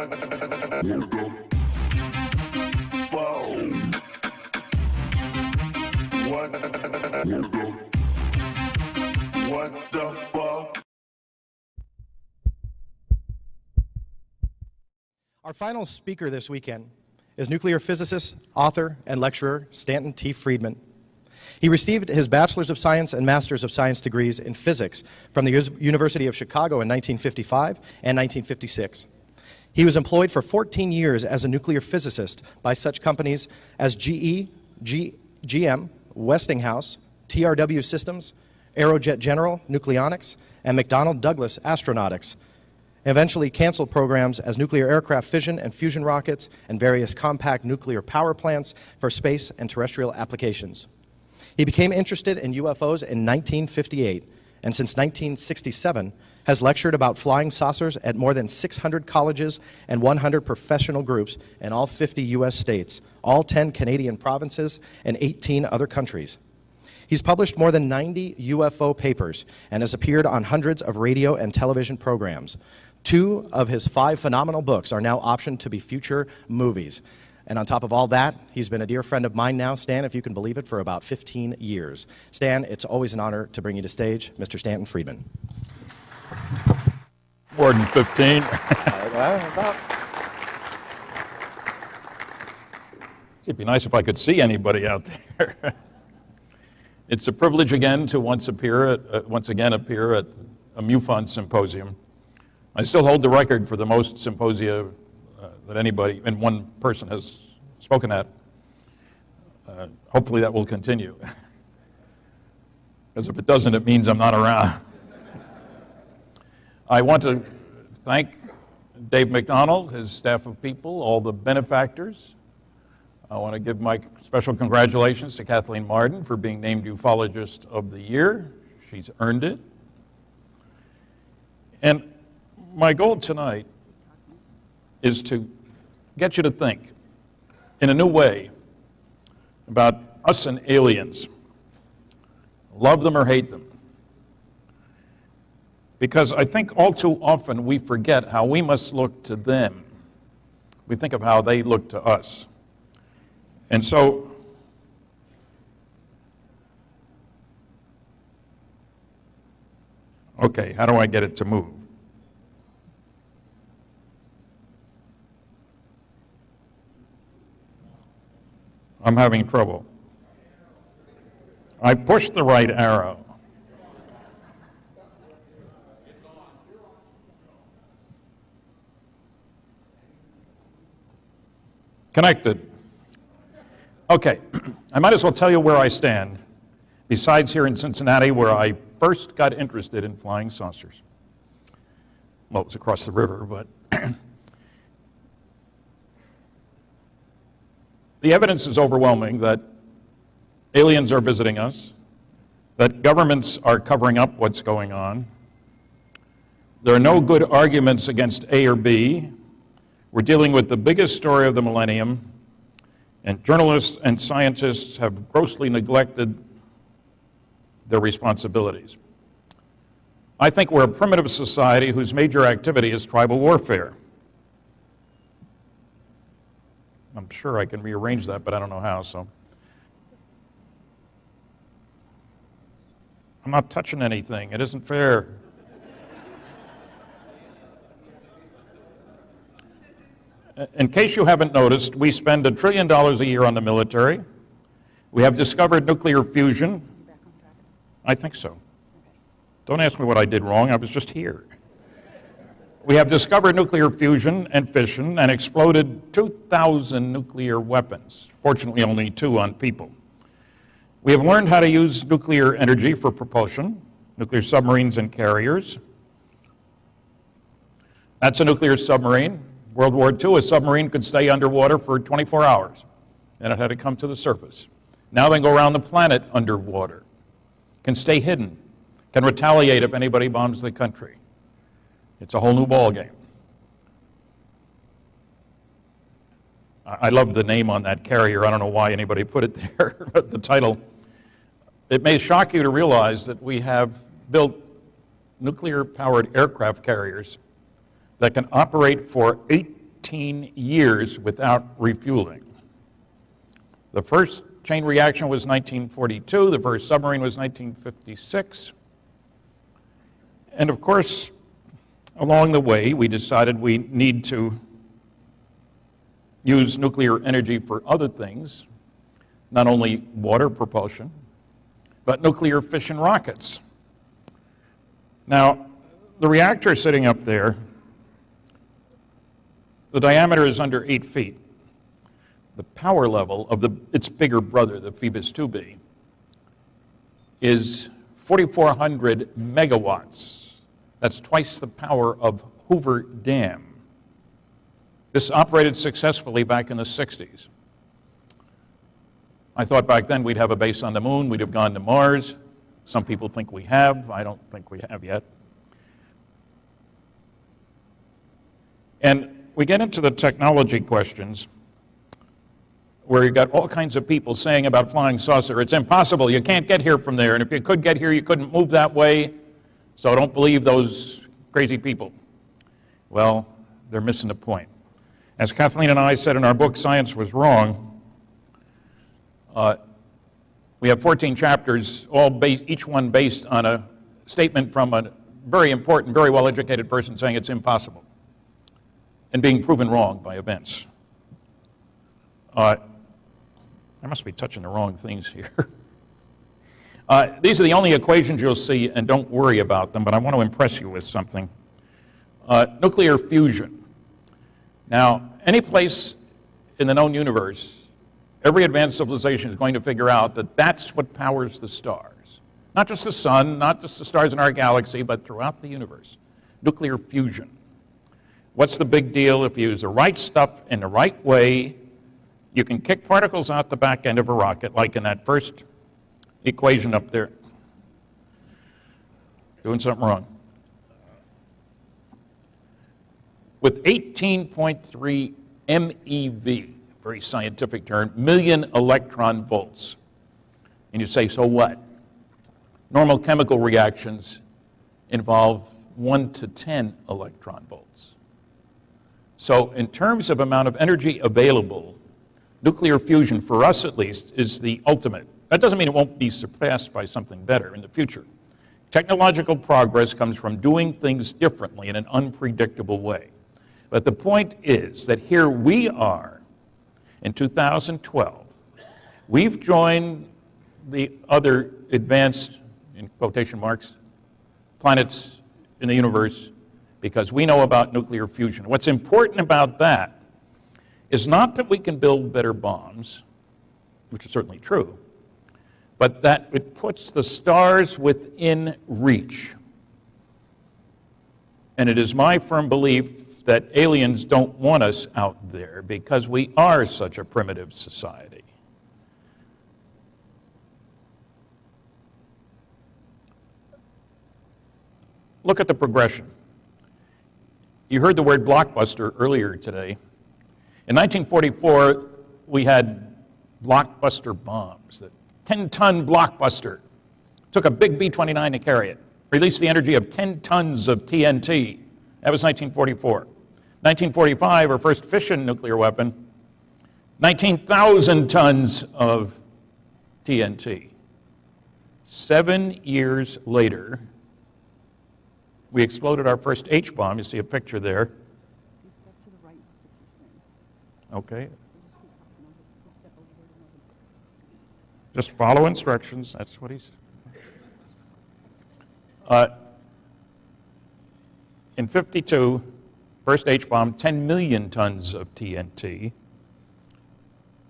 Our final speaker this weekend is nuclear physicist, author, and lecturer Stanton T. Friedman. He received his Bachelor's of Science and Master's of Science degrees in physics from the University of Chicago in 1955 and 1956. He was employed for 14 years as a nuclear physicist by such companies as GE, GM, Westinghouse, TRW Systems, Aerojet General Nucleonics, and McDonnell Douglas Astronautics. Eventually canceled programs as nuclear aircraft fission and fusion rockets and various compact nuclear power plants for space and terrestrial applications. He became interested in UFOs in 1958, and since 1967 has lectured about flying saucers at more than 600 colleges and 100 professional groups in all 50 U.S. states, all 10 Canadian provinces, and 18 other countries. He's published more than 90 UFO papers and has appeared on hundreds of radio and television programs. 2 of his 5 phenomenal books are now optioned to be future movies. And on top of all that, he's been a dear friend of mine now, Stan, if you can believe it, for about 15 years. Stan, it's always an honor to bring you to stage, Mr. Stanton Friedman. More than 15. It'd be nice if I could see anybody out there. It's a privilege again to once again appear at a MUFON symposium. I still hold the record for the most symposia that anybody and one person has spoken at. Hopefully that will continue. Because if it doesn't, it means I'm not around. I want to thank Dave McDonald, his staff of people, all the benefactors. I want to give my special congratulations to Kathleen Marden for being named Ufologist of the Year. She's earned it. And my goal tonight is to get you to think in a new way about us and aliens. Love them or hate them. Because I think all too often we forget how we must look to them. We think of how they look to us. And so, okay, how do I get it to move? I'm having trouble. I pushed the right arrow. Connected. Okay, I might as well tell you where I stand, besides here in Cincinnati, where I first got interested in flying saucers. Well, it was across the river, but the evidence is overwhelming that aliens are visiting us, that governments are covering up what's going on. There are no good arguments against A or B. We're dealing with the biggest story of the millennium, and journalists and scientists have grossly neglected their responsibilities. I think we're a primitive society whose major activity is tribal warfare. I'm sure I can rearrange that, but I don't know how, so. I'm not touching anything. It isn't fair. In case you haven't noticed, we spend $1 trillion a year on the military. We have discovered nuclear fusion. I think so. Don't ask me what I did wrong. I was just here. We have discovered nuclear fusion and fission and exploded 2,000 nuclear weapons. Fortunately, only 2 on people. We have learned how to use nuclear energy for propulsion, nuclear submarines and carriers. That's a nuclear submarine. World War II, a submarine could stay underwater for 24 hours, and it had to come to the surface. Now they can go around the planet underwater, can stay hidden, can retaliate if anybody bombs the country. It's a whole new ballgame. I love the name on that carrier. I don't know why anybody put it there, but the title. It may shock you to realize that we have built nuclear-powered aircraft carriers that can operate for 18 19 years without refueling. The first chain reaction was 1942, the first submarine was 1956. And of course, along the way, we decided we need to use nuclear energy for other things, not only water propulsion, but nuclear fission rockets. Now, the reactor sitting up there, the diameter is under 8 feet. The power level of its bigger brother, the Phoebus 2B, is 4,400 megawatts. That's twice the power of Hoover Dam. This operated successfully back in the 60s. I thought back then we'd have a base on the moon, we'd have gone to Mars. Some people think we have. I don't think we have yet. And we get into the technology questions where you got all kinds of people saying about flying saucer, it's impossible, you can't get here from there, and if you could get here, you couldn't move that way, so don't believe those crazy people. Well, they're missing the point. As Kathleen and I said in our book, Science Was Wrong, we have 14 chapters, each one based on a statement from a very important, very well-educated person saying it's impossible and being proven wrong by events. I must be touching the wrong things here. These are the only equations you'll see, and don't worry about them, but I want to impress you with something. Nuclear fusion. Now, any place in the known universe, every advanced civilization is going to figure out that that's what powers the stars. Not just the sun, not just the stars in our galaxy, but throughout the universe. Nuclear fusion. What's the big deal? If you use the right stuff in the right way, you can kick particles out the back end of a rocket, like in that first equation up there. Doing something wrong. With 18.3 MeV, very scientific term, million electron volts. And you say, so what? Normal chemical reactions involve 1 to 10 electron volts. So in terms of amount of energy available, nuclear fusion, for us at least, is the ultimate. That doesn't mean it won't be surpassed by something better in the future. Technological progress comes from doing things differently in an unpredictable way. But the point is that here we are in 2012. We've joined the other advanced, in quotation marks, planets in the universe because we know about nuclear fusion. What's important about that is not that we can build better bombs, which is certainly true, but that it puts the stars within reach. And it is my firm belief that aliens don't want us out there because we are such a primitive society. Look at the progression. You heard the word blockbuster earlier today. In 1944, we had blockbuster bombs. The 10-ton blockbuster took a big B-29 to carry it, released the energy of 10 tons of TNT. That was 1944. 1945, our first fission nuclear weapon, 19,000 tons of TNT. 7 years later, we exploded our first H-bomb. You see a picture there. Okay. Just follow instructions. That's what he's... in 52, first H-bomb, 10 million tons of TNT.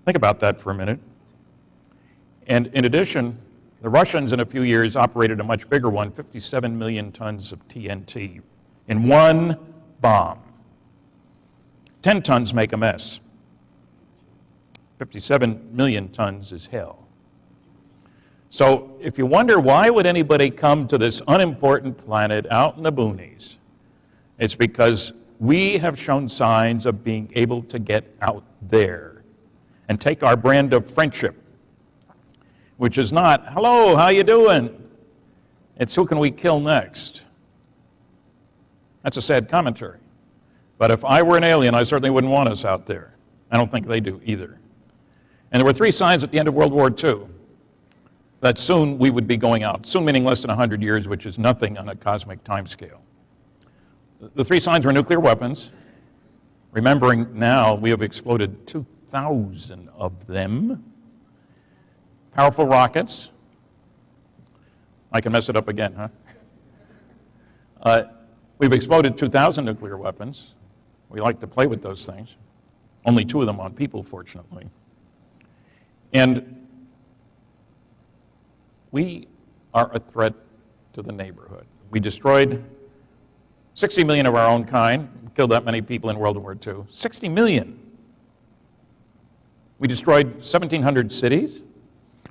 Think about that for a minute. And in addition, the Russians in a few years operated a much bigger one, 57 million tons of TNT in one bomb. 10 tons make a mess. 57 million tons is hell. So if you wonder why would anybody come to this unimportant planet out in the boonies, it's because we have shown signs of being able to get out there and take our brand of friendship, which is not, hello, how you doing? It's who can we kill next? That's a sad commentary. But if I were an alien, I certainly wouldn't want us out there. I don't think they do either. And there were 3 signs at the end of World War II that soon we would be going out. Soon meaning less than 100 years, which is nothing on a cosmic timescale. The 3 signs were nuclear weapons. Remembering now, we have exploded 2,000 of them. Powerful rockets. I can mess it up again, huh? We've exploded 2,000 nuclear weapons. We like to play with those things. Only 2 of them on people, fortunately. And we are a threat to the neighborhood. We destroyed 60 million of our own kind, killed that many people in World War II. 60 million. We destroyed 1,700 cities.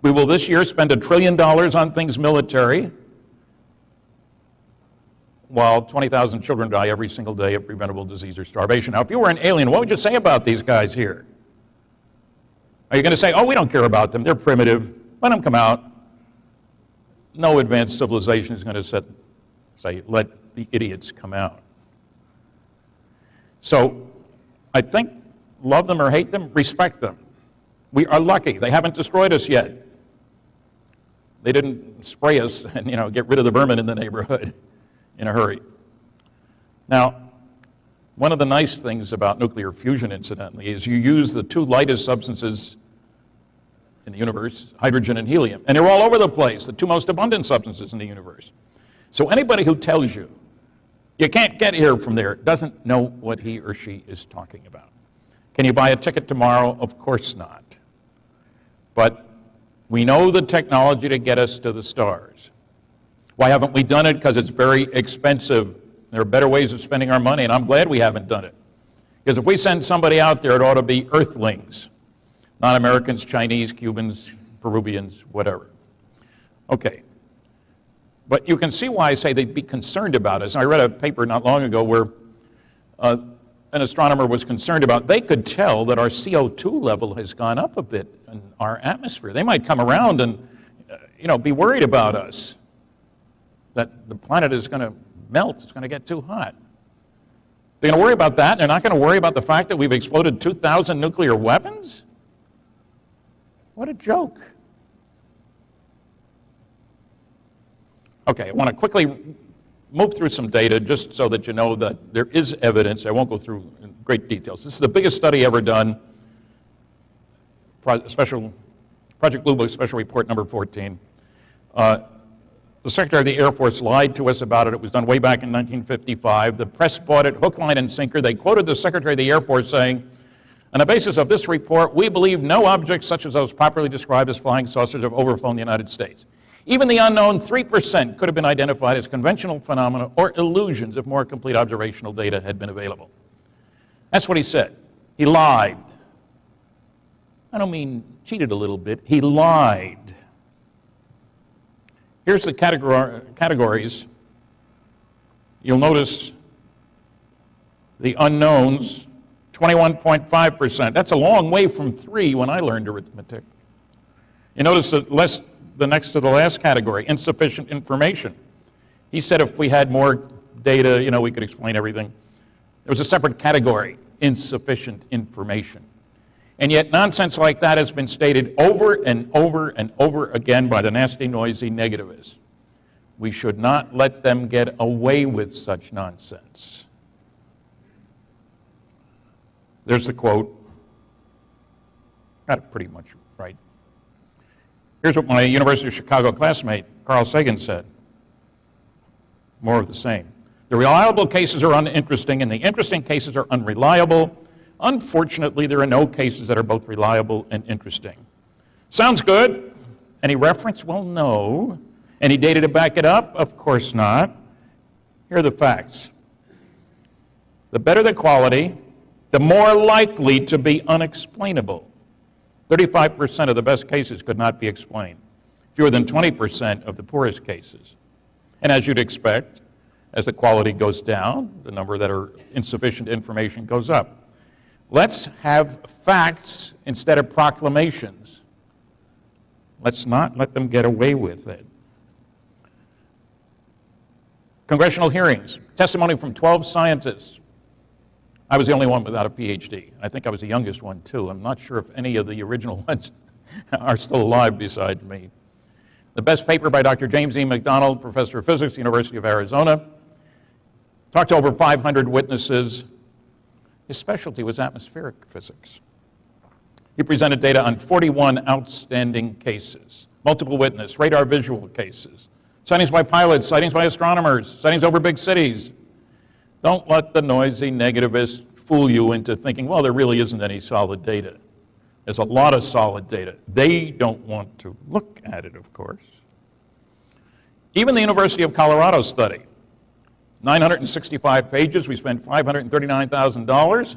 We will this year spend $1 trillion on things military, while 20,000 children die every single day of preventable disease or starvation. Now, if you were an alien, what would you say about these guys here? Are you going to say, oh, we don't care about them, they're primitive, let them come out? No advanced civilization is going to say, let the idiots come out. So, I think, love them or hate them, respect them. We are lucky. They haven't destroyed us yet. They didn't spray us and, get rid of the vermin in the neighborhood in a hurry. Now, one of the nice things about nuclear fusion, incidentally, is you use the 2 lightest substances in the universe, hydrogen and helium, and they're all over the place, the 2 most abundant substances in the universe. So anybody who tells you you can't get here from there doesn't know what he or she is talking about. Can you buy a ticket tomorrow? Of course not. But we know the technology to get us to the stars. Why haven't we done it? Because it's very expensive. There are better ways of spending our money, and I'm glad we haven't done it. Because if we send somebody out there, it ought to be Earthlings, not Americans, Chinese, Cubans, Peruvians, whatever. Okay. But you can see why I say they'd be concerned about us. I read a paper not long ago where an astronomer was concerned about, they could tell that our CO2 level has gone up a bit in our atmosphere. They might come around and, be worried about us, that the planet is going to melt, it's going to get too hot. They're going to worry about that, and they're not going to worry about the fact that we've exploded 2,000 nuclear weapons? What a joke. Okay, I want to quickly move through some data just so that you know that there is evidence. I won't go through in great details. This is the biggest study ever done, Project Blue Book Special Report number 14. The Secretary of the Air Force lied to us about it. It was done way back in 1955. The press bought it hook, line, and sinker. They quoted the Secretary of the Air Force saying, on the basis of this report, we believe no objects such as those properly described as flying saucers have overflown the United States. Even the unknown 3% could have been identified as conventional phenomena or illusions if more complete observational data had been available. That's what he said. He lied. I don't mean cheated a little bit. He lied. Here's the categories. You'll notice the unknowns, 21.5%. That's a long way from 3 when I learned arithmetic. You notice the next to the last category, insufficient information. He said if we had more data, we could explain everything. There was a separate category, insufficient information. And yet nonsense like that has been stated over and over and over again by the nasty, noisy negativists. We should not let them get away with such nonsense. There's the quote. Got it pretty much right. Here's what my University of Chicago classmate, Carl Sagan, said. More of the same. The reliable cases are uninteresting, and the interesting cases are unreliable. Unfortunately, there are no cases that are both reliable and interesting. Sounds good. Any reference? Well, no. Any data to back it up? Of course not. Here are the facts. The better the quality, the more likely to be unexplainable. 35% of the best cases could not be explained. Fewer than 20% of the poorest cases. And as you'd expect, as the quality goes down, the number that are insufficient information goes up. Let's have facts instead of proclamations. Let's not let them get away with it. Congressional hearings, testimony from 12 scientists I was the only one without a PhD. I think I was the youngest one, too. I'm not sure if any of the original ones are still alive beside me. The best paper by Dr. James E. McDonald, professor of physics, University of Arizona. Talked to over 500 witnesses. His specialty was atmospheric physics. He presented data on 41 outstanding cases, multiple witness, radar visual cases, sightings by pilots, sightings by astronomers, sightings over big cities. Don't let the noisy negativists fool you into thinking, well, there really isn't any solid data. There's a lot of solid data. They don't want to look at it, of course. Even the University of Colorado study, 965 pages, we spent $539,000.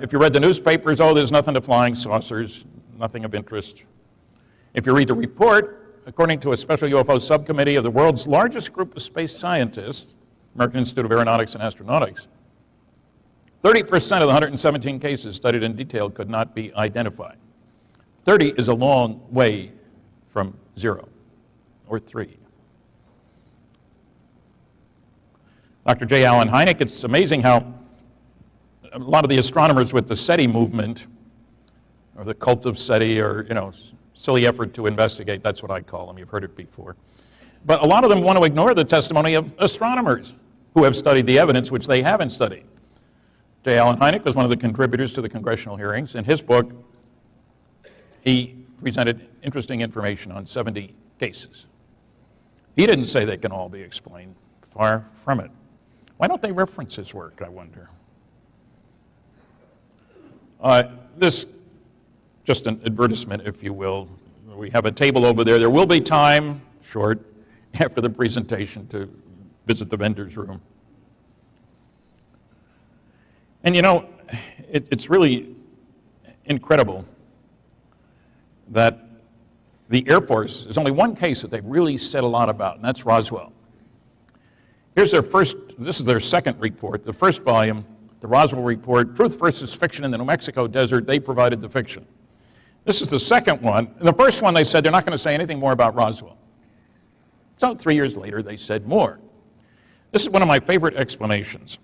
If you read the newspapers, oh, there's nothing to flying saucers, nothing of interest. If you read the report, according to a special UFO subcommittee of the world's largest group of space scientists, American Institute of Aeronautics and Astronautics, 30% of the 117 cases studied in detail could not be identified. 30 is a long way from 0 or 3. Dr. J. Allen Hynek, it's amazing how a lot of the astronomers with the SETI movement, or the cult of SETI, or, silly effort to investigate, that's what I call them, you've heard it before. But a lot of them want to ignore the testimony of astronomers who have studied the evidence which they haven't studied. J. Allen Hynek was one of the contributors to the congressional hearings. In his book, he presented interesting information on 70 cases. He didn't say they can all be explained. Far from it. Why don't they reference his work, I wonder? This, just an advertisement, if you will. We have a table over there. There will be time, short, after the presentation to visit the vendor's room. And it's really incredible that the Air Force, there's only one case that they've really said a lot about, and that's Roswell. Here's this is their second report, the first volume, the Roswell Report, Truth versus Fiction in the New Mexico Desert. They provided the fiction. This is the second one. In the first one, they said they're not going to say anything more about Roswell. So 3 years later, they said more. This is one of my favorite explanations.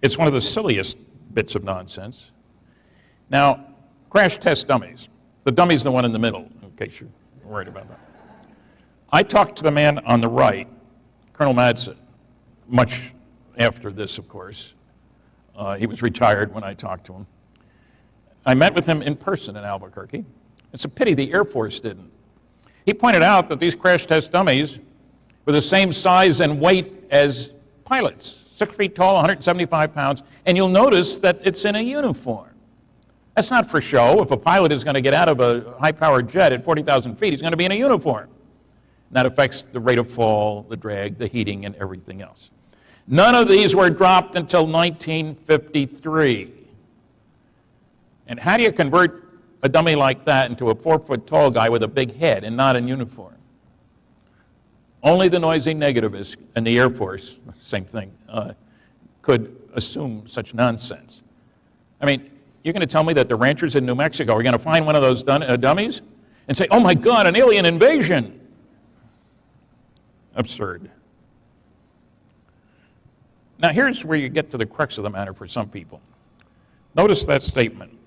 It's one of the silliest bits of nonsense. Now, crash test dummies. The dummy's the one in the middle, in case you're worried about that. I talked to the man on the right, Colonel Madsen, much after this, of course. He was retired when I talked to him. I met with him in person in Albuquerque. It's a pity the Air Force didn't. He pointed out that these crash test dummies were the same size and weight as pilots. 6 feet tall, 175 pounds, and you'll notice that it's in a uniform. That's not for show. If a pilot is going to get out of a high-powered jet at 40,000 feet, he's going to be in a uniform. And that affects the rate of fall, the drag, the heating, and everything else. None of these were dropped until 1953. And how do you convert a dummy like that into a 4-foot-tall guy with a big head and not in uniform? Only the noisy negativists and the Air Force, same thing, could assume such nonsense. I mean, you're going to tell me that the ranchers in New Mexico are going to find one of those dummies and say, oh my God, an alien invasion? Absurd. Now here's where you get to the crux of the matter for some people. Notice that statement.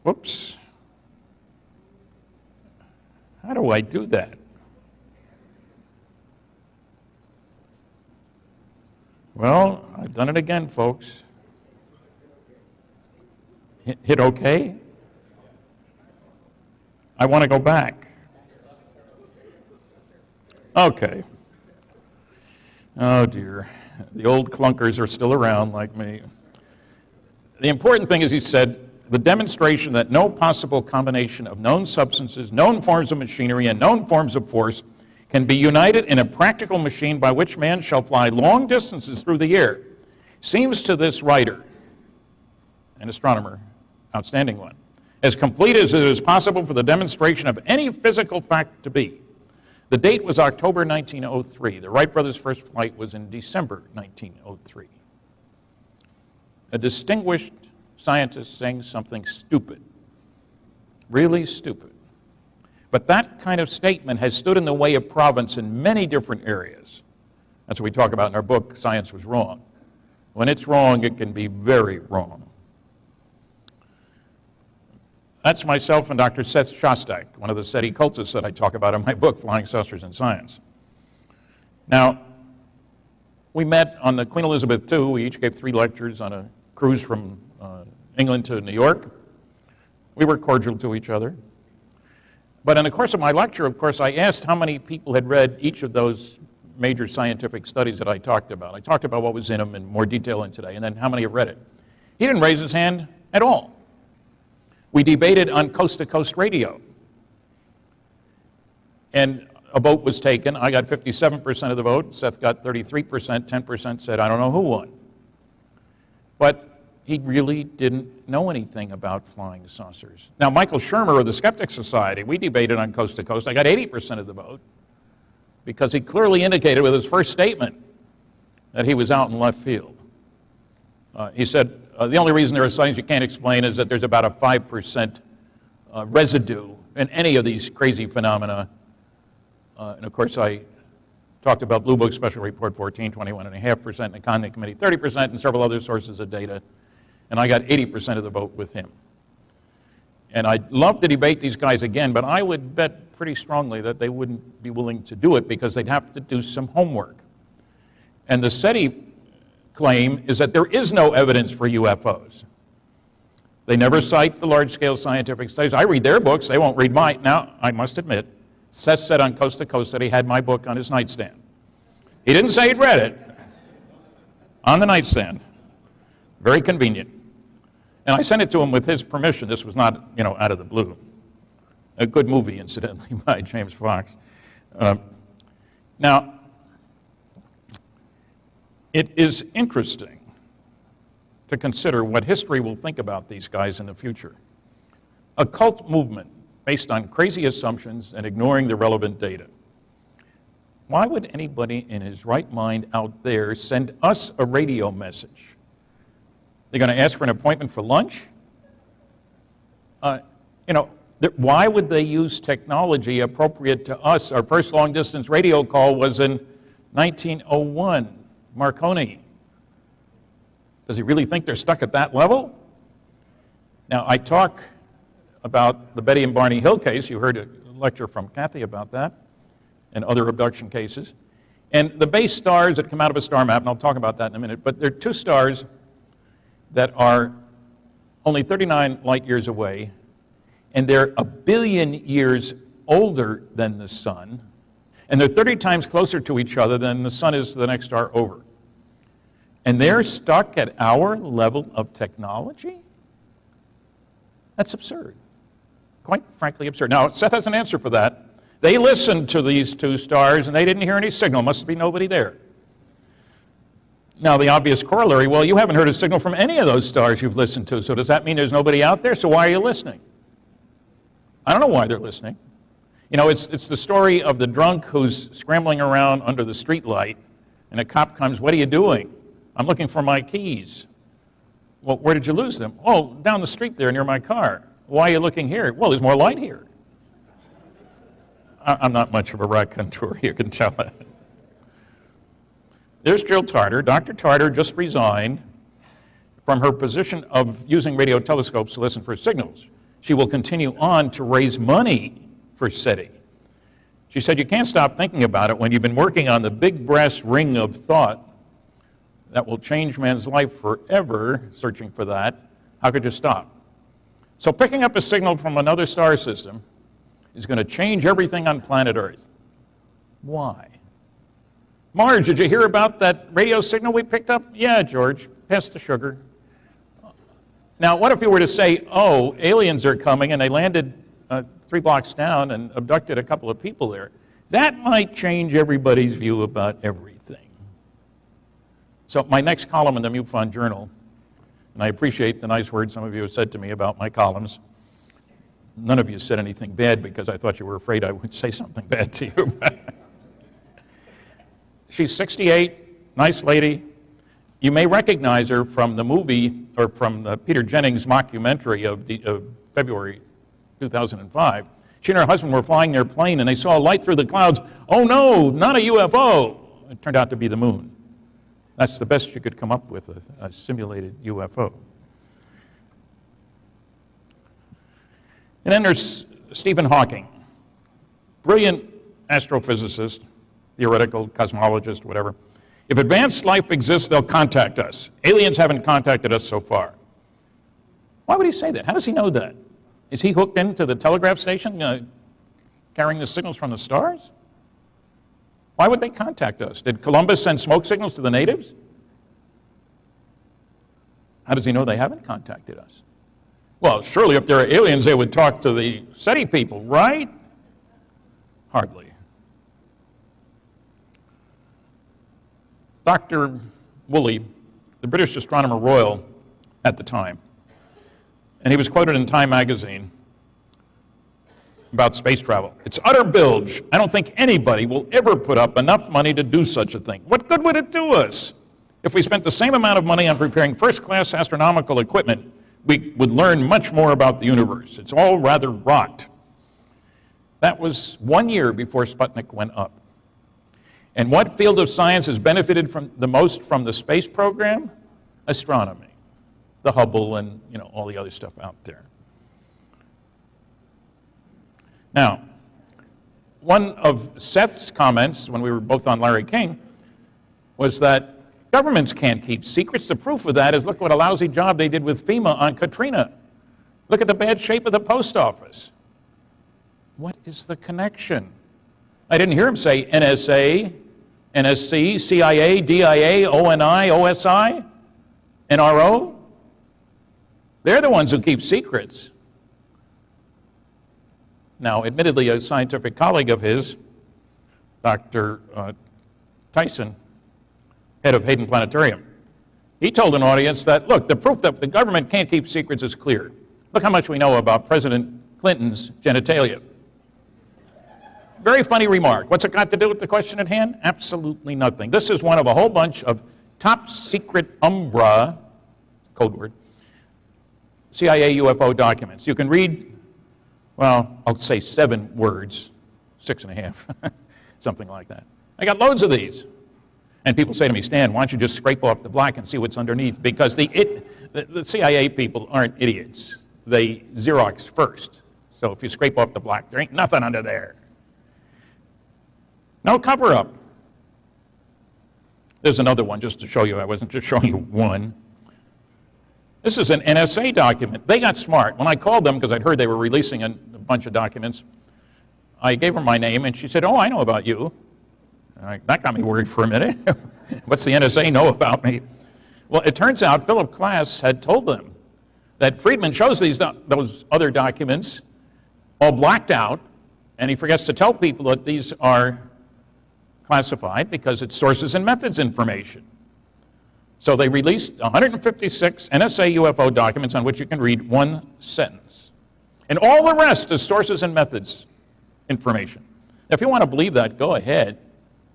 Whoops. How do I do that? Well, I've done it again, folks. Hit OK? I want to go back. Okay. Oh, dear. The old clunkers are still around like me. The important thing is, he said, the demonstration that no possible combination of known substances, known forms of machinery, and known forms of force can be united in a practical machine by which man shall fly long distances through the air seems to this writer, an astronomer, outstanding one, as complete as it is possible for the demonstration of any physical fact to be. The date was October 1903. The Wright brothers' first flight was in December 1903. A distinguished scientist saying something stupid, really stupid. But that kind of statement has stood in the way of province in many different areas. That's what we talk about in our book, Science Was Wrong. When it's wrong, it can be very wrong. That's myself and Dr. Seth Shostak, one of the SETI cultists that I talk about in my book, Flying Saucers in Science. Now, we met on the Queen Elizabeth II. We each gave 3 lectures on a cruise from England to New York. We were cordial to each other. But in the course of my lecture, of course, I asked how many people had read each of those major scientific studies that I talked about. I talked about what was in them in more detail in today, and then how many have read it. He didn't raise his hand at all. We debated on coast-to-coast radio. And a vote was taken. I got 57% of the vote. Seth got 33%. 10% said, I don't know who won. But he really didn't know anything about flying saucers. Now, Michael Shermer of the Skeptic Society, we debated on coast-to-coast. I got 80% of the vote because he clearly indicated with his first statement that he was out in left field. He said, the only reason there are sightings you can't explain is that there's about a 5% residue in any of these crazy phenomena. And of course, I talked about Blue Book Special Report 14, 21.5%, and the Condon Committee 30%, and several other sources of data. And I got 80% of the vote with him. And I'd love to debate these guys again, but I would bet pretty strongly that they wouldn't be willing to do it because they'd have to do some homework. And the SETI claim is that there is no evidence for UFOs. They never cite the large-scale scientific studies. I read their books. They won't read mine. Now, I must admit, Seth said on Coast to Coast that he had my book on his nightstand. He didn't say he'd read it. On the nightstand. Very convenient. And I sent it to him with his permission. This was not, out of the blue. A good movie, incidentally, by James Fox. Now, it is interesting to consider what history will think about these guys in the future. A cult movement based on crazy assumptions and ignoring the relevant data. Why would anybody in his right mind out there send us a radio message? They're going to ask for an appointment for lunch? Why would they use technology appropriate to us? Our first long-distance radio call was in 1901. Marconi. Does he really think they're stuck at that level? Now, I talk about the Betty and Barney Hill case. You heard a lecture from Kathy about that and other abduction cases. And the base stars that come out of a star map, and I'll talk about that in a minute, but there are 2 stars that are only 39 light years away, and they're 1 billion years older than the sun, and they're 30 times closer to each other than the sun is to the next star over. And they're stuck at our level of technology? That's absurd. Quite frankly absurd. Now, Seth has an answer for that. They listened to these 2 stars and they didn't hear any signal. Must be nobody there. Now, the obvious corollary, well, you haven't heard a signal from any of those stars you've listened to, so does that mean there's nobody out there? So why are you listening? I don't know why they're listening. It's the story of the drunk who's scrambling around under the street light, and a cop comes, what are you doing? I'm looking for my keys. Well, where did you lose them? Oh, down the street there near my car. Why are you looking here? Well, there's more light here. I'm not much of a raconteur, you can tell that. There's Jill Tarter. Dr. Tarter just resigned from her position of using radio telescopes to listen for signals. She will continue on to raise money for SETI. She said, you can't stop thinking about it when you've been working on the big brass ring of thought that will change man's life forever, searching for that. How could you stop? So picking up a signal from another star system is going to change everything on planet Earth. Why? Marge, did you hear about that radio signal we picked up? Yeah, George, pass the sugar. Now, what if you were to say, oh, aliens are coming and they landed 3 blocks down and abducted a couple of people there? That might change everybody's view about everything. So my next column in the MUFON Journal, and I appreciate the nice words some of you have said to me about my columns. None of you said anything bad because I thought you were afraid I would say something bad to you. She's 68, nice lady. You may recognize her from the movie, or from the Peter Jennings mockumentary of February 2005. She and her husband were flying their plane and they saw a light through the clouds. Oh no, not a UFO. It turned out to be the moon. That's the best you could come up with, a simulated UFO. And then there's Stephen Hawking, brilliant astrophysicist, theoretical cosmologist, whatever. If advanced life exists, they'll contact us. Aliens haven't contacted us so far. Why would he say that? How does he know that? Is he hooked into the telegraph station carrying the signals from the stars? Why would they contact us? Did Columbus send smoke signals to the natives? How does he know they haven't contacted us? Well, surely if there are aliens, they would talk to the SETI people, right? Hardly. Dr. Woolley, the British Astronomer Royal at the time, and he was quoted in Time magazine about space travel. It's utter bilge. I don't think anybody will ever put up enough money to do such a thing. What good would it do us? If we spent the same amount of money on preparing first-class astronomical equipment, we would learn much more about the universe. It's all rather rot. That was 1 year before Sputnik went up. And what field of science has benefited the most from the space program? Astronomy. The Hubble and all the other stuff out there. Now, one of Seth's comments when we were both on Larry King was that governments can't keep secrets. The proof of that is look what a lousy job they did with FEMA on Katrina. Look at the bad shape of the post office. What is the connection? I didn't hear him say NSA, NSC, CIA, DIA, ONI, OSI, NRO. They're the ones who keep secrets. Now, admittedly, a scientific colleague of his, Dr. Tyson, head of Hayden Planetarium, he told an audience that, look, the proof that the government can't keep secrets is clear. Look how much we know about President Clinton's genitalia. Very funny remark. What's it got to do with the question at hand? Absolutely nothing. This is one of a whole bunch of top secret Umbra, code word, CIA UFO documents. You can read, well, I'll say 7 words, 6.5, something like that. I got loads of these. And people say to me, Stan, why don't you just scrape off the black and see what's underneath? Because the CIA people aren't idiots. They Xerox first. So if you scrape off the black, there ain't nothing under there. No cover-up. There's another one just to show you. I wasn't just showing you one. This is an NSA document. They got smart. When I called them, because I'd heard they were releasing a bunch of documents, I gave her my name, and she said, oh, I know about you. That got me worried for a minute. What's the NSA know about me? Well, it turns out Philip Klass had told them that Friedman shows those other documents all blacked out, and he forgets to tell people that these are classified because it's sources and methods information. So they released 156 NSA UFO documents on which you can read one sentence. And all the rest is sources and methods information. Now, if you want to believe that, go ahead.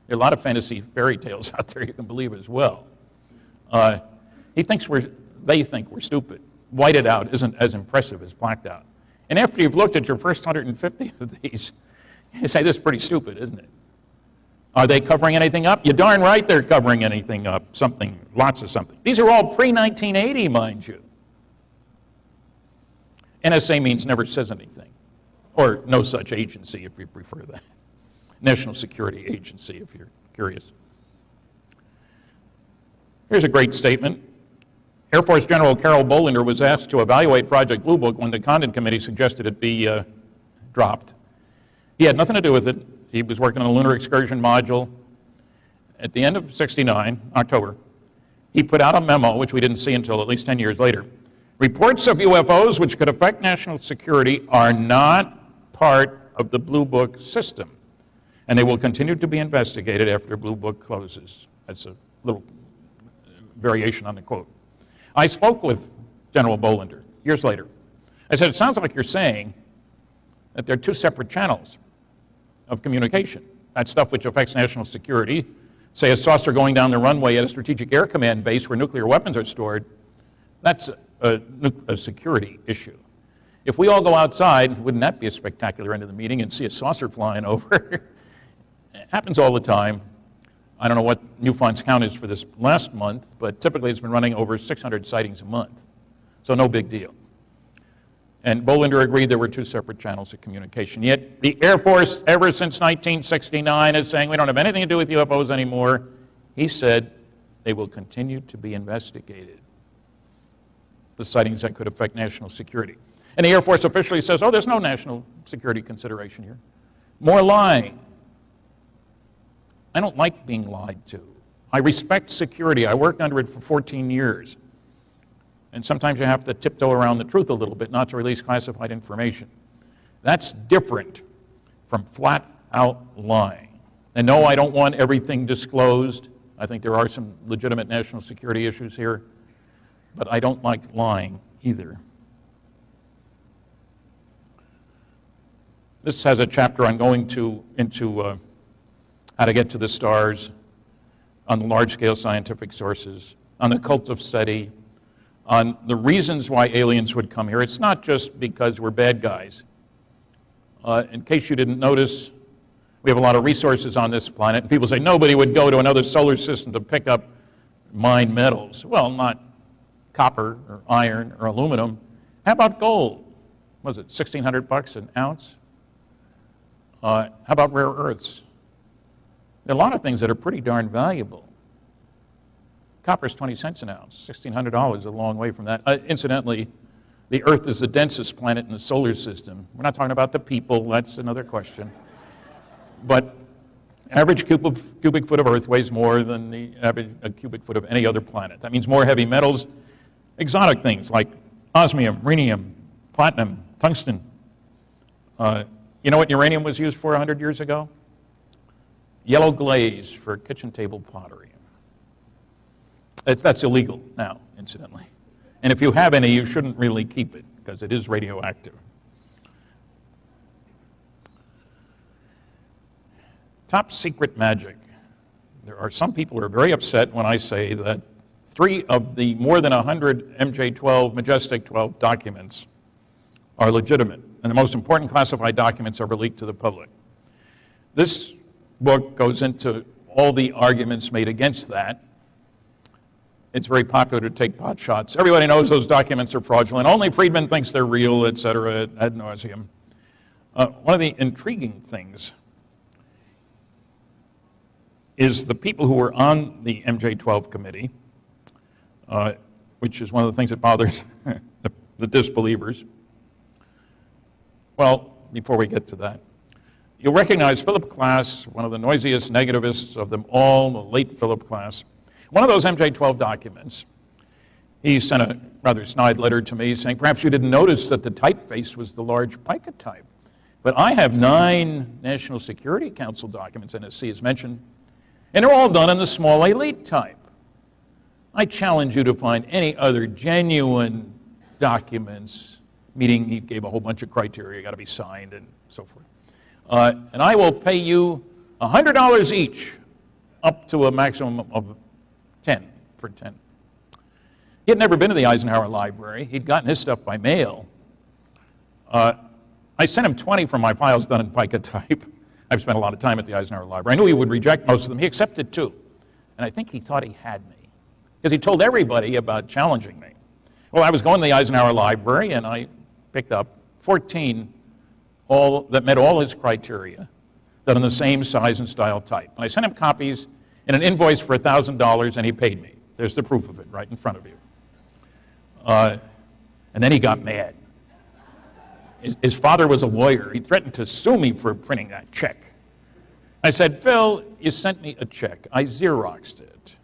There are a lot of fantasy fairy tales out there you can believe as well. They think we're stupid. Whited out isn't as impressive as blacked out. And after you've looked at your first 150 of these, you say, this is pretty stupid, isn't it? Are they covering anything up? You're darn right they're covering anything up, something, lots of something. These are all pre-1980, mind you. NSA means never says anything, or no such agency if you prefer that. National Security Agency if you're curious. Here's a great statement. Air Force General Carol Bollinger was asked to evaluate Project Blue Book when the Condon Committee suggested it be dropped. He had nothing to do with it. He was working on a lunar excursion module. At the end of '69, October, he put out a memo, which we didn't see until at least 10 years later. Reports of UFOs which could affect national security are not part of the Blue Book system, and they will continue to be investigated after Blue Book closes. That's a little variation on the quote. I spoke with General Bollinger years later. I said, it sounds like you're saying that there are 2 separate channels of communication. That stuff which affects national security, say a saucer going down the runway at a strategic air command base where nuclear weapons are stored, that's a security issue. If we all go outside, wouldn't that be a spectacular end of the meeting and see a saucer flying over? It happens all the time. I don't know what MUFON's count is for this last month, but typically it's been running over 600 sightings a month. So no big deal. And Bollinger agreed there were two separate channels of communication. Yet the Air Force, ever since 1969, is saying we don't have anything to do with UFOs anymore. He said they will continue to be investigated, the sightings that could affect national security. And the Air Force officially says, oh, there's no national security consideration here. More lying. I don't like being lied to. I respect security. I worked under it for 14 years. And sometimes you have to tiptoe around the truth a little bit, not to release classified information. That's different from flat-out lying. And no, I don't want everything disclosed. I think there are some legitimate national security issues here. But I don't like lying either. This has a chapter on going into how to get to the stars, on the large-scale scientific sources, on the cult of SETI, on the reasons why aliens would come here. It's not just because we're bad guys. In case you didn't notice, we have a lot of resources on this planet, and people say nobody would go to another solar system to pick up mined metals. Well, not copper or iron or aluminum. How about gold? Was it $1,600 an ounce? How about rare earths? There are a lot of things that are pretty darn valuable. Copper is 20 cents an ounce. $1,600 is a long way from that. Incidentally, the Earth is the densest planet in the solar system. We're not talking about the people. That's another question. But average cubic foot of Earth weighs more than the average cubic foot of any other planet. That means more heavy metals, exotic things like osmium, rhenium, platinum, tungsten. You know what uranium was used for 100 years ago? Yellow glaze for kitchen table pottery. That's illegal now, incidentally. And if you have any, you shouldn't really keep it, because it is radioactive. Top secret magic. There are some people who are very upset when I say that 3 of the more than 100 MJ-12, Majestic 12 documents are legitimate, and the most important classified documents are leaked to the public. This book goes into all the arguments made against that. It's very popular to take pot shots. Everybody knows those documents are fraudulent. Only Friedman thinks they're real, et cetera, ad nauseum. One of the intriguing things is the people who were on the MJ-12 committee, which is one of the things that bothers the disbelievers. Well, before we get to that, you'll recognize Philip Klass, one of the noisiest negativists of them all, the late Philip Klass. One of those MJ-12 documents, he sent a rather snide letter to me saying, perhaps you didn't notice that the typeface was the large pica type. But I have 9 National Security Council documents, NSC is mentioned, and they're all done in the small elite type. I challenge you to find any other genuine documents, meaning he gave a whole bunch of criteria, got to be signed and so forth. And I will pay you $100 each, up to a maximum of 10 for 10. He had never been to the Eisenhower Library. He'd gotten his stuff by mail. I sent him 20 from my files done in pica type. I've spent a lot of time at the Eisenhower Library. I knew he would reject most of them. He accepted 2. And I think he thought he had me, because he told everybody about challenging me. Well, I was going to the Eisenhower Library, and I picked up 14 that met all his criteria, done in the same size and style type. And I sent him copies in an invoice for $1,000, and he paid me. There's the proof of it right in front of you. And then he got mad. His father was a lawyer. He threatened to sue me for printing that check. I said, Phil, you sent me a check. I Xeroxed it.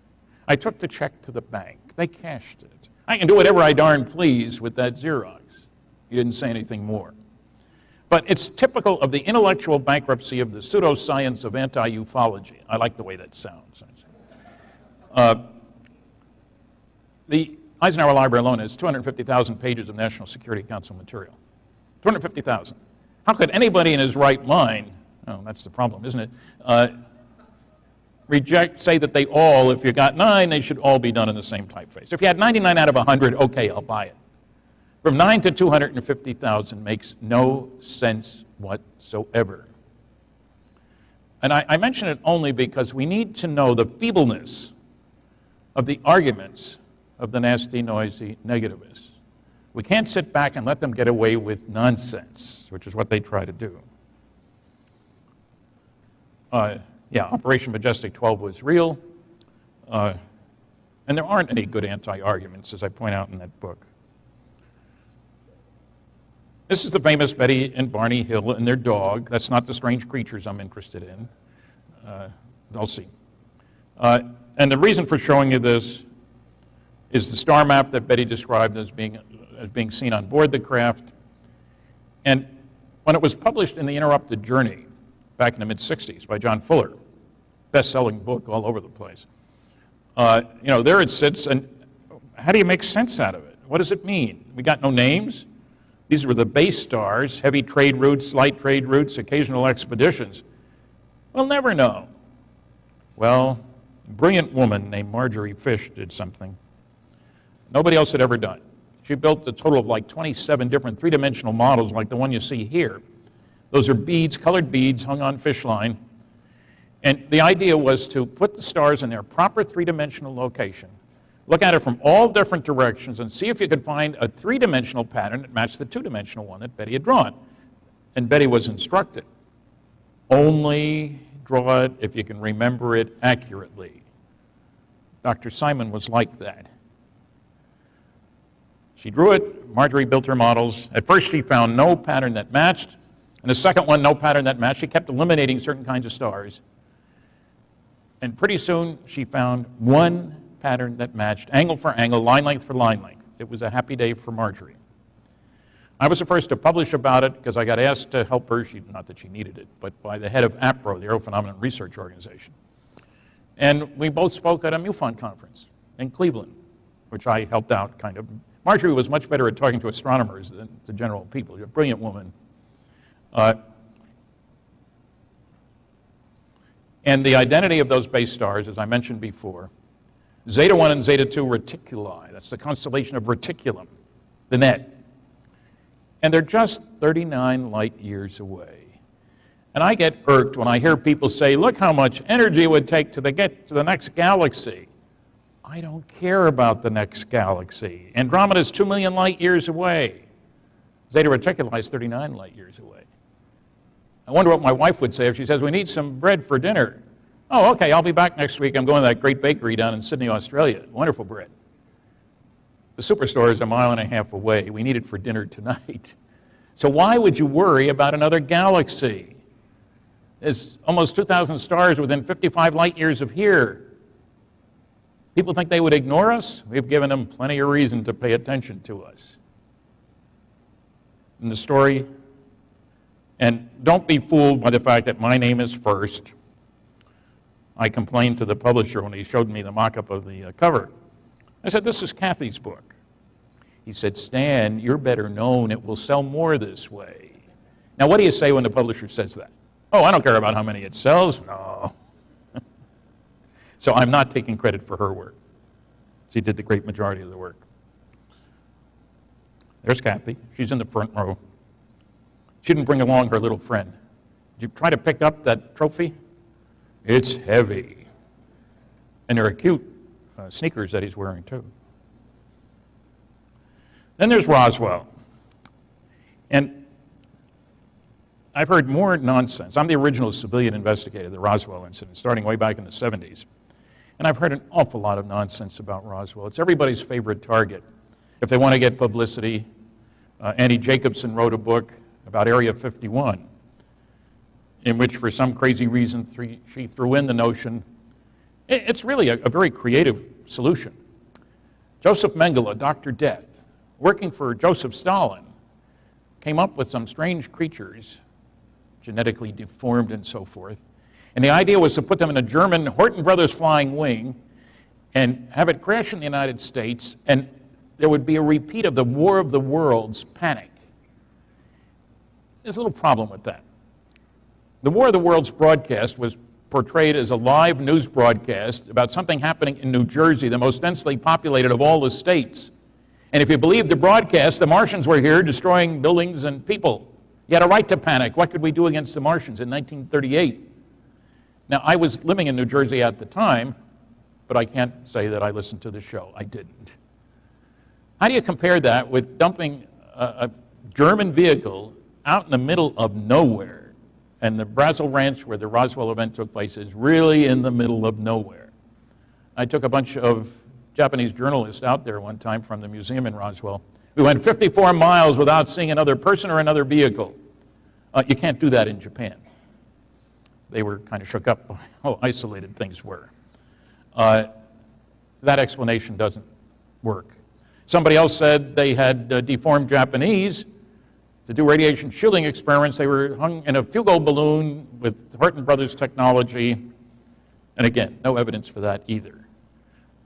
I took the check to the bank. They cashed it. I can do whatever I darn please with that Xerox. He didn't say anything more. But it's typical of the intellectual bankruptcy of the pseudoscience of anti-ufology. I like the way that sounds. The Eisenhower Library alone has 250,000 pages of National Security Council material. 250,000. How could anybody in his right mind, oh, that's the problem, isn't it, say that they all, if you got 9, they should all be done in the same typeface. If you had 99 out of 100, okay, I'll buy it. From 9 to 250,000 makes no sense whatsoever. And I mention it only because we need to know the feebleness of the arguments of the nasty, noisy negativists. We can't sit back and let them get away with nonsense, which is what they try to do. Yeah, Operation Majestic 12 was real, and there aren't any good anti-arguments, as I point out in that book. This is the famous Betty and Barney Hill and their dog. That's not the strange creatures I'm interested in. I'll see. And the reason for showing you this is the star map that Betty described as being seen on board the craft. And when it was published in The Interrupted Journey back in the mid-'60s by John Fuller, best-selling book all over the place, you know, there it sits, and how do you make sense out of it? What does it mean? We got no names. These were the base stars, heavy trade routes, light trade routes, occasional expeditions. We'll never know. Well, a brilliant woman named Marjorie Fish did something nobody else had ever done. She built a total of like 27 different three-dimensional models like the one you see here. Those are beads, colored beads hung on fish line. And the idea was to put the stars in their proper three-dimensional location, look at it from all different directions, and see if you could find a three-dimensional pattern that matched the two-dimensional one that Betty had drawn. And Betty was instructed, only draw it if you can remember it accurately. Dr. Simon was like that. She drew it, Marjorie built her models. At first she found no pattern that matched, and the second one, no pattern that matched. She kept eliminating certain kinds of stars. And pretty soon she found one pattern that matched, angle for angle, line length for line length. It was a happy day for Marjorie. I was the first to publish about it because I got asked to help her, not that she needed it, but by the head of APRO, the Aerophenomenon Research Organization. And we both spoke at a MUFON conference in Cleveland, which I helped out kind of. Marjorie was much better at talking to astronomers than the general people. She's a brilliant woman. And the identity of those base stars, as I mentioned before, Zeta 1 and Zeta 2 reticuli, that's the constellation of Reticulum, the net. And they're just 39 light years away. And I get irked when I hear people say, look how much energy it would take to get to the next galaxy. I don't care about the next galaxy. Andromeda is 2 million light years away. Zeta Reticuli is 39 light years away. I wonder what my wife would say if she says, we need some bread for dinner. Oh, okay, I'll be back next week. I'm going to that great bakery down in Sydney, Australia. Wonderful bread. The superstore is 1.5 miles away. We need it for dinner tonight. So why would you worry about another galaxy? There's almost 2,000 stars within 55 light years of here. People think they would ignore us? We've given them plenty of reason to pay attention to us. In the story, and don't be fooled by the fact that my name is first. I complained to the publisher when he showed me the mock-up of the cover. I said, this is Kathy's book. He said, Stan, you're better known. It will sell more this way. Now, what do you say when the publisher says that? Oh, I don't care about how many it sells. No. So I'm not taking credit for her work. She did the great majority of the work. There's Kathy. She's in the front row. She didn't bring along her little friend. Did you try to pick up that trophy? It's heavy. And there are cute sneakers that he's wearing, too. Then there's Roswell. And I've heard more nonsense. I'm the original civilian investigator of the Roswell incident, starting way back in the 70s. And I've heard an awful lot of nonsense about Roswell. It's everybody's favorite target. If they want to get publicity, Annie Jacobson wrote a book about Area 51, in which for some crazy reason she threw in the notion. It's really a very creative solution. Joseph Mengele, Dr. Death, working for Joseph Stalin, came up with some strange creatures, genetically deformed and so forth. And the idea was to put them in a German Horton Brothers flying wing and have it crash in the United States, and there would be a repeat of the War of the Worlds panic. There's a little problem with that. The War of the Worlds broadcast was portrayed as a live news broadcast about something happening in New Jersey, the most densely populated of all the states. And if you believe the broadcast, the Martians were here destroying buildings and people. You had a right to panic. What could we do against the Martians in 1938? Now, I was living in New Jersey at the time, but I can't say that I listened to the show. I didn't. How do you compare that with dumping a German vehicle out in the middle of nowhere? And the Brazil Ranch, where the Roswell event took place, is really in the middle of nowhere. I took a bunch of Japanese journalists out there one time from the museum in Roswell. We went 54 miles without seeing another person or another vehicle. You can't do that in Japan. They were kind of shook up by how isolated things were. That explanation doesn't work. Somebody else said they had deformed Japanese to do radiation shielding experiments. They were hung in a fugal balloon with Horton Brothers technology. And again, no evidence for that either.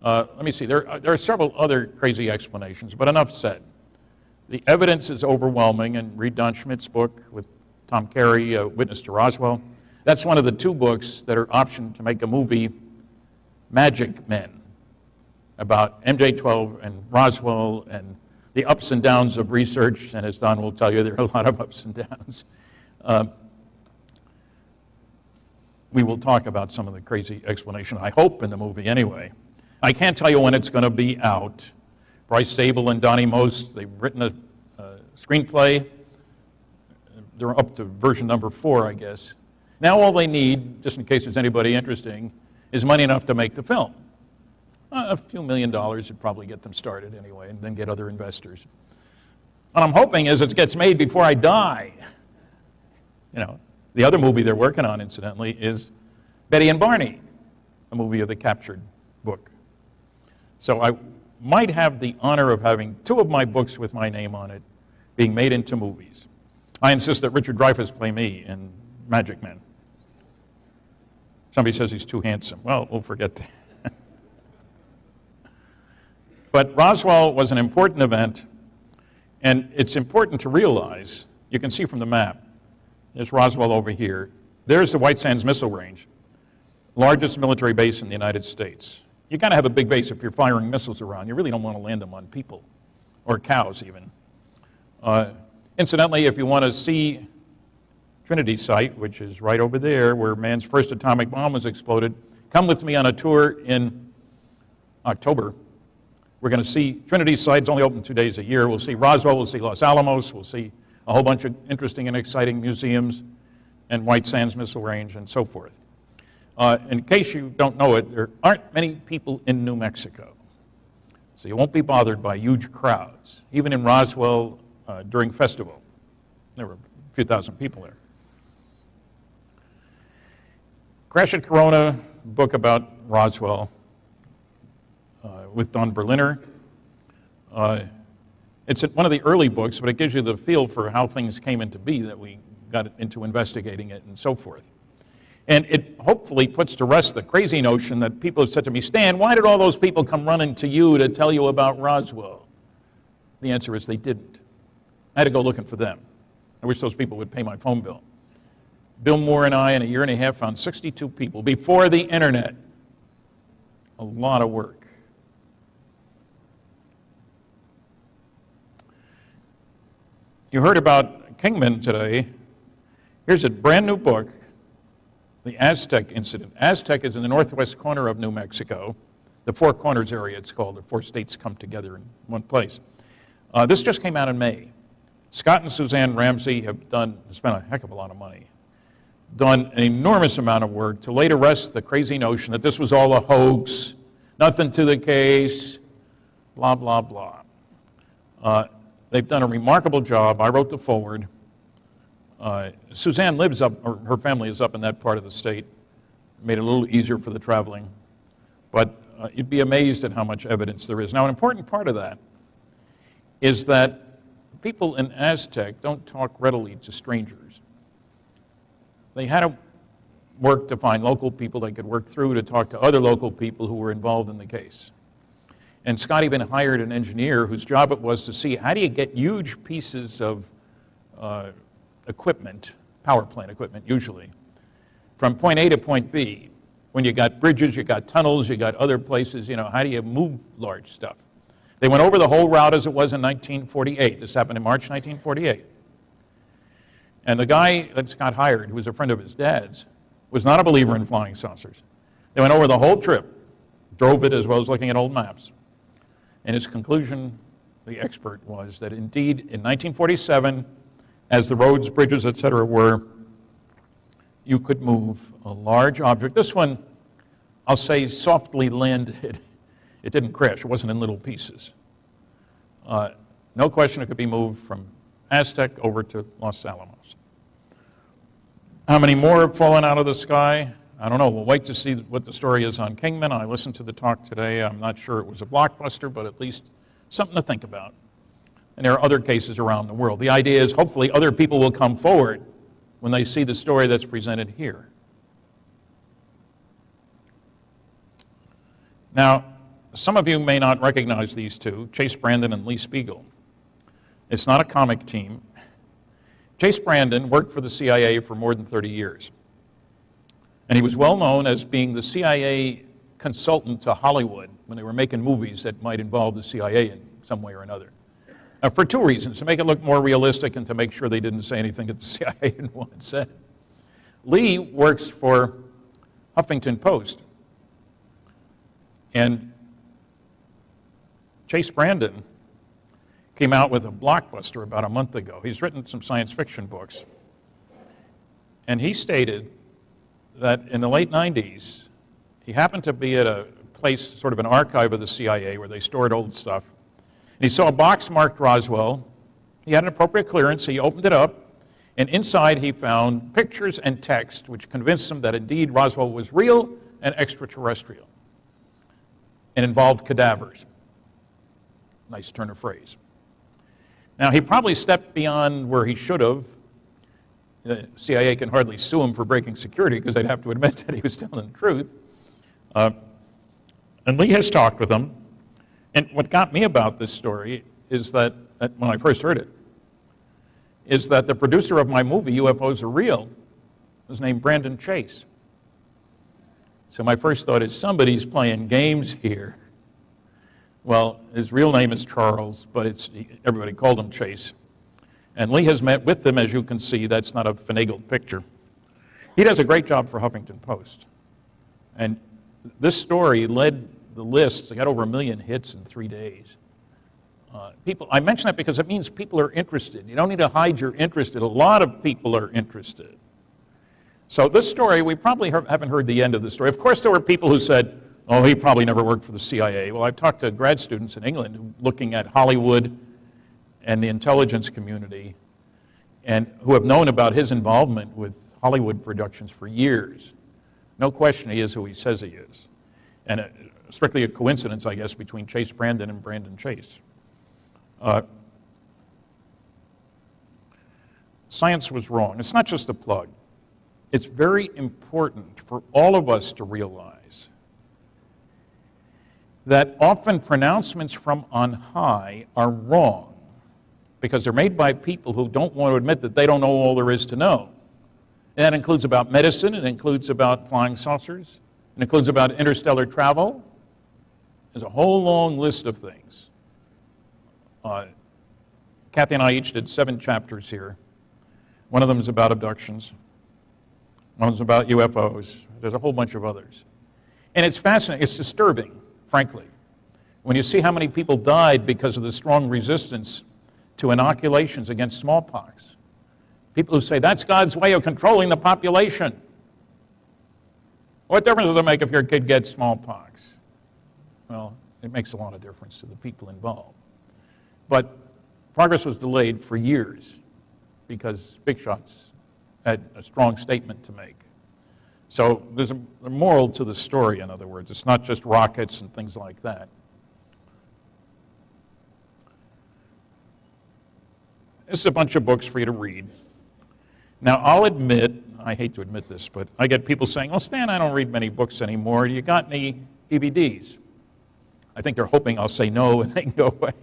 Let me see, there are several other crazy explanations, but enough said. The evidence is overwhelming, and read Don Schmidt's book with Tom Carey, Witness to Roswell. That's one of the two books that are optioned to make a movie, Magic Men, about MJ-12 and Roswell and the ups and downs of research, and as Don will tell you, there are a lot of ups and downs. We will talk about some of the crazy explanation, I hope, in the movie anyway. I can't tell you when it's going to be out. Bryce Zabel and Donnie Most, they've written a screenplay. They're up to version number 4, I guess. Now all they need, just in case there's anybody interesting, is money enough to make the film. A few $1 million would probably get them started anyway, and then get other investors. What I'm hoping is it gets made before I die. You know, the other movie they're working on, incidentally, is Betty and Barney, a movie of the captured book. So I might have the honor of having 2 of my books with my name on it being made into movies. I insist that Richard Dreyfuss play me in Magic Men. Somebody says he's too handsome. Well, we'll forget that. But Roswell was an important event, and it's important to realize, you can see from the map, there's Roswell over here. There's the White Sands Missile Range, largest military base in the United States. You got to have a big base if you're firing missiles around. You really don't want to land them on people, or cows even. Incidentally, if you want to see Trinity Site, which is right over there where man's first atomic bomb was exploded, come with me on a tour in October. We're going to see Trinity Site. It's only open 2 days a year. We'll see Roswell, we'll see Los Alamos, we'll see a whole bunch of interesting and exciting museums and White Sands Missile Range and so forth. In case you don't know it, there aren't many people in New Mexico. So you won't be bothered by huge crowds. Even in Roswell during festival, there were a few thousand people there. Crash at Corona, book about Roswell with Don Berliner. It's one of the early books, but it gives you the feel for how things came into be that we got into investigating it and so forth. And it hopefully puts to rest the crazy notion that people have said to me, Stan, why did all those people come running to you to tell you about Roswell? The answer is they didn't. I had to go looking for them. I wish those people would pay my phone bill. Bill Moore and I, in a year and a half, found 62 people before the internet. A lot of work. You heard about Kingman today. Here's a brand new book, The Aztec Incident. Aztec is in the northwest corner of New Mexico. The Four Corners area, it's called. The 4 states come together in one place. This just came out in May. Scott and Suzanne Ramsey have spent a heck of a lot of money, done an enormous amount of work to lay to rest the crazy notion that this was all a hoax, nothing to the case, blah, blah, blah. They've done a remarkable job. I wrote the foreword. Suzanne lives up, or her family is up in that part of the state. Made it a little easier for the traveling. But you'd be amazed at how much evidence there is. Now, an important part of that is that people in Aztec don't talk readily to strangers. They had to work to find local people they could work through to talk to other local people who were involved in the case. And Scott even hired an engineer whose job it was to see how do you get huge pieces of equipment, power plant equipment usually, from point A to point B. When you got bridges, you got tunnels, you got other places, how do you move large stuff? They went over the whole route as it was in 1948. This happened in March 1948. And the guy that Scott hired, who was a friend of his dad's, was not a believer in flying saucers. They went over the whole trip, drove it as well as looking at old maps. And his conclusion, the expert, was that indeed in 1947, as the roads, bridges, etc. were, you could move a large object. This one, I'll say, softly landed. It didn't crash. It wasn't in little pieces. No question it could be moved from Aztec over to Los Alamos. How many more have fallen out of the sky? I don't know. We'll wait to see what the story is on Kingman. I listened to the talk today. I'm not sure it was a blockbuster, but at least something to think about. And there are other cases around the world. The idea is hopefully other people will come forward when they see the story that's presented here. Now, some of you may not recognize these two, Chase Brandon and Lee Spiegel. It's not a comic team. Chase Brandon worked for the CIA for more than 30 years. And he was well known as being the CIA consultant to Hollywood when they were making movies that might involve the CIA in some way or another. For two reasons: to make it look more realistic and to make sure they didn't say anything that the CIA didn't want said. Lee works for Huffington Post. And Chase Brandon came out with a blockbuster about a month ago. He's written some science fiction books. And he stated that in the late 90s, he happened to be at a place, sort of an archive of the CIA, where they stored old stuff. And he saw a box marked Roswell. He had an appropriate clearance. He opened it up. And inside he found pictures and text which convinced him that indeed Roswell was real and extraterrestrial. And involved cadavers. Nice turn of phrase. Now, he probably stepped beyond where he should have. The CIA can hardly sue him for breaking security because they'd have to admit that he was telling the truth. And Lee has talked with him. And what got me about this story is that, when I first heard it, is that the producer of my movie, UFOs Are Real, was named Brandon Chase. So my first thought is, somebody's playing games here. Well, his real name is Charles, but everybody called him Chase. And Lee has met with them, as you can see. That's not a finagled picture. He does a great job for Huffington Post. And this story led the list. It got over 1 million hits in 3 days. I mention that because it means people are interested. You don't need to hide you're interested. A lot of people are interested. So this story, we probably haven't heard the end of the story. Of course, there were people who said, oh, he probably never worked for the CIA. Well, I've talked to grad students in England looking at Hollywood and the intelligence community, and who have known about his involvement with Hollywood productions for years. No question he is who he says he is. And strictly a coincidence, I guess, between Chase Brandon and Brandon Chase. Science was wrong. It's not just a plug. It's very important for all of us to realize that often pronouncements from on high are wrong because they're made by people who don't want to admit that they don't know all there is to know. And that includes about medicine, it includes about flying saucers, it includes about interstellar travel. There's a whole long list of things. Kathy and I each did 7 chapters here. One of them is about abductions. One is about UFOs. There's a whole bunch of others. And it's fascinating. It's disturbing, frankly, when you see how many people died because of the strong resistance to inoculations against smallpox. People who say, that's God's way of controlling the population. What difference does it make if your kid gets smallpox? Well, it makes a lot of difference to the people involved. But progress was delayed for years because big shots had a strong statement to make. So there's a moral to the story, in other words. It's not just rockets and things like that. This is a bunch of books for you to read. Now, I'll admit, I hate to admit this, but I get people saying, well, Stan, I don't read many books anymore. You got any DVDs? I think they're hoping I'll say no and they can go away.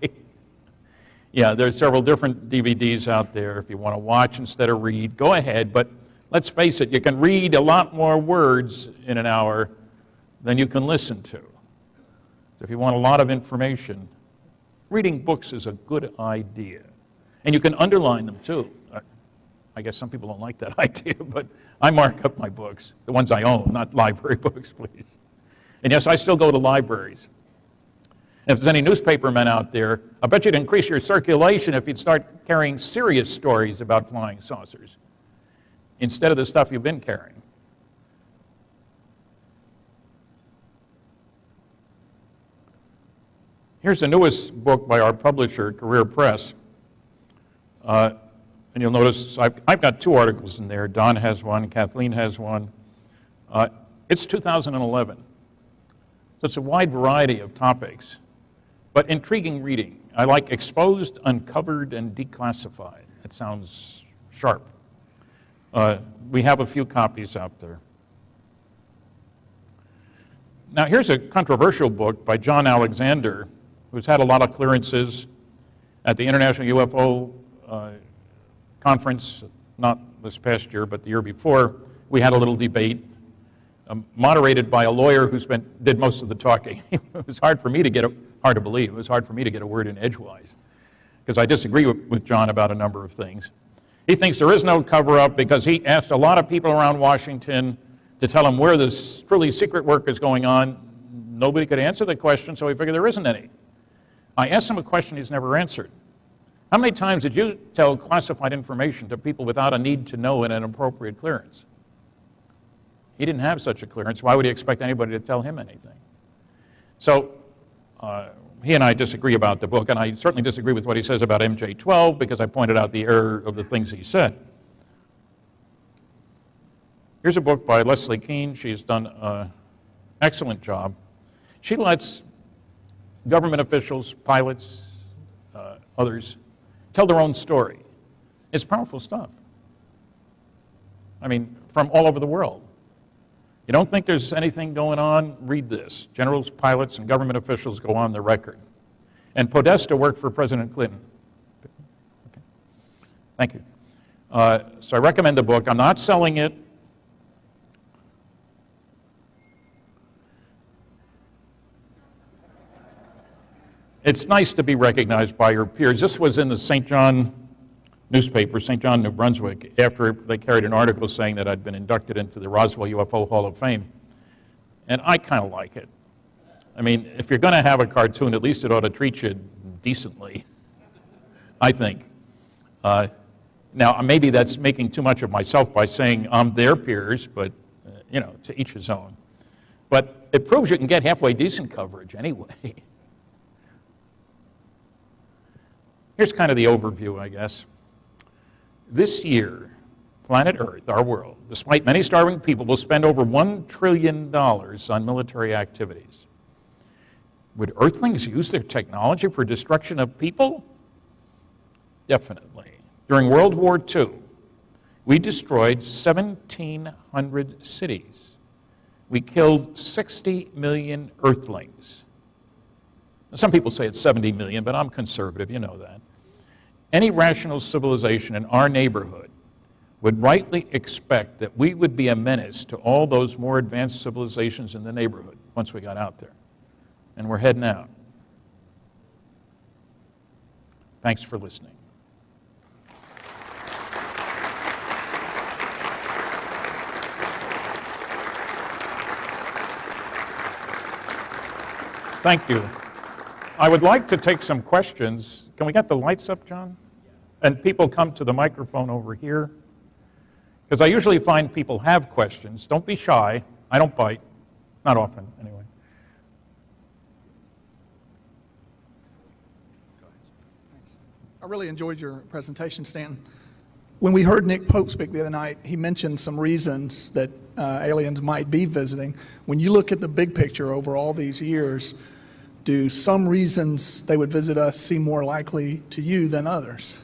Yeah, there's several different DVDs out there. If you want to watch instead of read, go ahead. But let's face it, you can read a lot more words in an hour than you can listen to. So if you want a lot of information, reading books is a good idea. And you can underline them too. I guess some people don't like that idea, but I mark up my books, the ones I own, not library books, please. And yes, I still go to libraries. And if there's any newspaper men out there, I bet you'd increase your circulation if you'd start carrying serious stories about flying saucers instead of the stuff you've been carrying. Here's the newest book by our publisher, Career Press. And you'll notice I've got 2 articles in there. Don has one, Kathleen has one. It's 2011. So it's a wide variety of topics, but intriguing reading. I like exposed, uncovered, and declassified. It sounds sharp. We have a few copies out there. Now here's a controversial book by John Alexander, who's had a lot of clearances at the International UFO conference, not this past year, but the year before. We had a little debate, moderated by a lawyer who did most of the talking. It was hard for me to get hard to believe. It was hard for me to get a word in edgewise, because I disagree with John about a number of things. He thinks there is no cover-up because he asked a lot of people around Washington to tell him where this truly secret work is going on. Nobody could answer the question, so he figured there isn't any. I asked him a question he's never answered. How many times did you tell classified information to people without a need to know and an appropriate clearance? He didn't have such a clearance. Why would he expect anybody to tell him anything? So he and I disagree about the book, and I certainly disagree with what he says about MJ-12 because I pointed out the error of the things he said. Here's a book by Leslie Kean. She's done an excellent job. She lets government officials, pilots, others, tell their own story. It's powerful stuff. I mean, from all over the world. You don't think there's anything going on? Read this. Generals, pilots, and government officials go on the record. And Podesta worked for President Clinton. Okay. Thank you. So I recommend the book. I'm not selling it. It's nice to be recognized by your peers. This was in the St. John newspaper, St. John, New Brunswick, after they carried an article saying that I'd been inducted into the Roswell UFO Hall of Fame. And I kind of like it. I mean, if you're going to have a cartoon, at least it ought to treat you decently, I think. Now, maybe that's making too much of myself by saying I'm their peers, but, you know, to each his own. But it proves you can get halfway decent coverage anyway. Here's kind of the overview, I guess. This year, planet Earth, our world, despite many starving people, will spend over $1 trillion on military activities. Would Earthlings use their technology for destruction of people? Definitely. During World War II, we destroyed 1,700 cities. We killed 60 million Earthlings. Some people say it's 70 million, but I'm conservative, you know that. Any rational civilization in our neighborhood would rightly expect that we would be a menace to all those more advanced civilizations in the neighborhood once we got out there. And we're heading out. Thanks for listening. Thank you. I would like to take some questions. Can we get the lights up, John? And people come to the microphone over here. Because I usually find people have questions. Don't be shy. I don't bite. Not often, anyway. I really enjoyed your presentation, Stanton. When we heard Nick Pope speak the other night, he mentioned some reasons that aliens might be visiting. When you look at the big picture over all these years, do some reasons they would visit us seem more likely to you than others?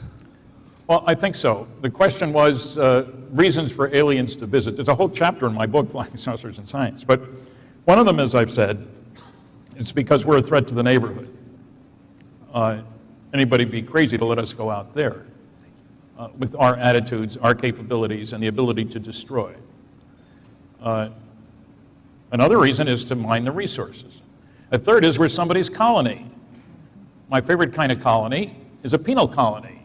Well, I think so. The question was reasons for aliens to visit. There's a whole chapter in my book, Flying Saucers and Science. But one of them, as I've said, it's because we're a threat to the neighborhood. Anybody be crazy to let us go out there with our attitudes, our capabilities, and the ability to destroy. Another reason is to mine the resources. A third is we're somebody's colony. My favorite kind of colony is a penal colony.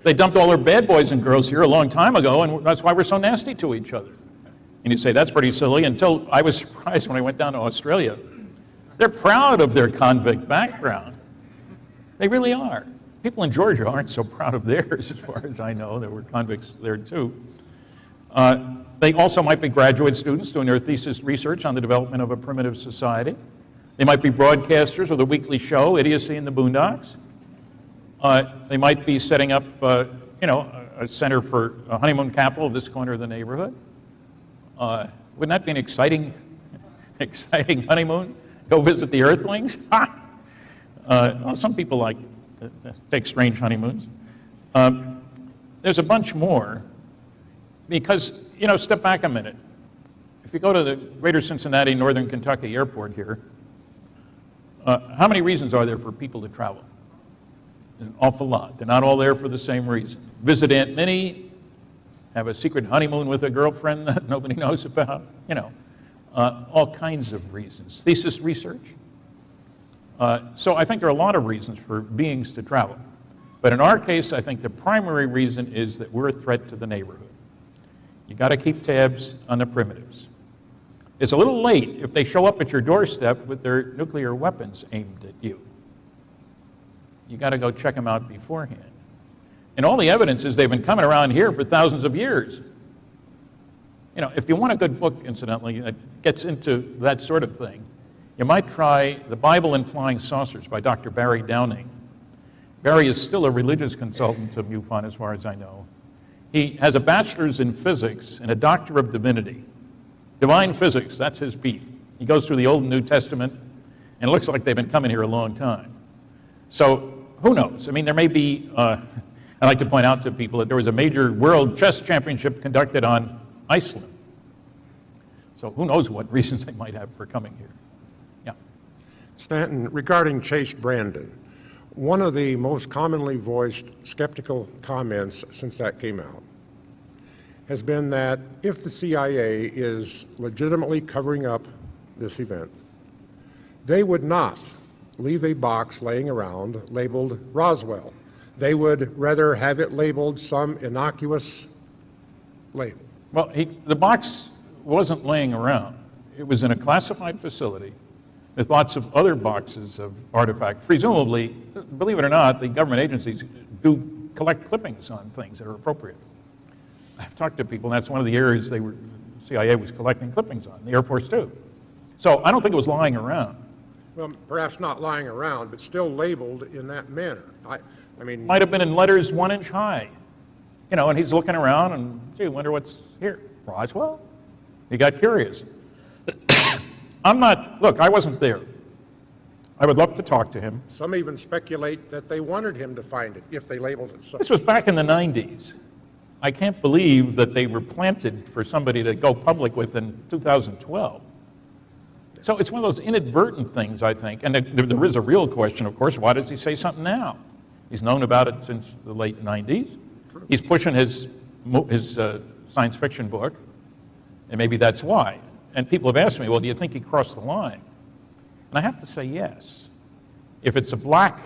They dumped all their bad boys and girls here a long time ago, and that's why we're so nasty to each other. And you say, that's pretty silly, until I was surprised when I went down to Australia. They're proud of their convict background. They really are. People in Georgia aren't so proud of theirs, as far as I know. There were convicts there, too. They also might be graduate students doing their thesis research on the development of a primitive society. They might be broadcasters with a weekly show, Idiocy in the Boondocks. They might be setting up, a center for a honeymoon capital of this corner of the neighborhood. Wouldn't that be an exciting honeymoon? Go visit the Earthlings? Well, some people like to take strange honeymoons. There's a bunch more because, step back a minute. If you go to the Greater Cincinnati, Northern Kentucky airport here, how many reasons are there for people to travel? An awful lot. They're not all there for the same reason. Visit Aunt Minnie, have a secret honeymoon with a girlfriend that nobody knows about, all kinds of reasons. Thesis research. So I think there are a lot of reasons for beings to travel. But in our case, I think the primary reason is that we're a threat to the neighborhood. You got to keep tabs on the primitives. It's a little late if they show up at your doorstep with their nuclear weapons aimed at you. You got to go check them out beforehand. And all the evidence is they've been coming around here for thousands of years. If you want a good book, incidentally, that gets into that sort of thing, you might try The Bible and Flying Saucers by Dr. Barry Downing. Barry is still a religious consultant of MUFON, as far as I know. He has a bachelor's in physics and a doctor of divinity. Divine physics, that's his beat. He goes through the Old and New Testament, and it looks like they've been coming here a long time. So who knows? I mean, there may be, I like to point out to people that there was a major world chess championship conducted on Iceland. So who knows what reasons they might have for coming here. Yeah. Stanton, regarding Chase Brandon, one of the most commonly voiced skeptical comments since that came out has been that if the CIA is legitimately covering up this event, they would not leave a box laying around labeled Roswell. They would rather have it labeled some innocuous label. Well, the box wasn't laying around. It was in a classified facility with lots of other boxes of artifacts. Presumably, believe it or not, the government agencies do collect clippings on things that are appropriate. I've talked to people, and that's one of the areas the CIA was collecting clippings on, the Air Force too. So I don't think it was lying around. Well, perhaps not lying around, but still labeled in that manner. I mean, Might have been in letters 1 inch high. And he's looking around and, gee, wonder what's here. Roswell? He got curious. Look, I wasn't there. I would love to talk to him. some even speculate that they wanted him to find it if they labeled it so. This was back in the 90s. I can't believe that they were planted for somebody to go public with in 2012. So it's one of those inadvertent things, I think. And there is a real question, of course, why does he say something now? He's known about it since the late 90s. True. He's pushing his science fiction book, and maybe that's why. And people have asked me, well, do you think he crossed the line? And I have to say yes. If it's a black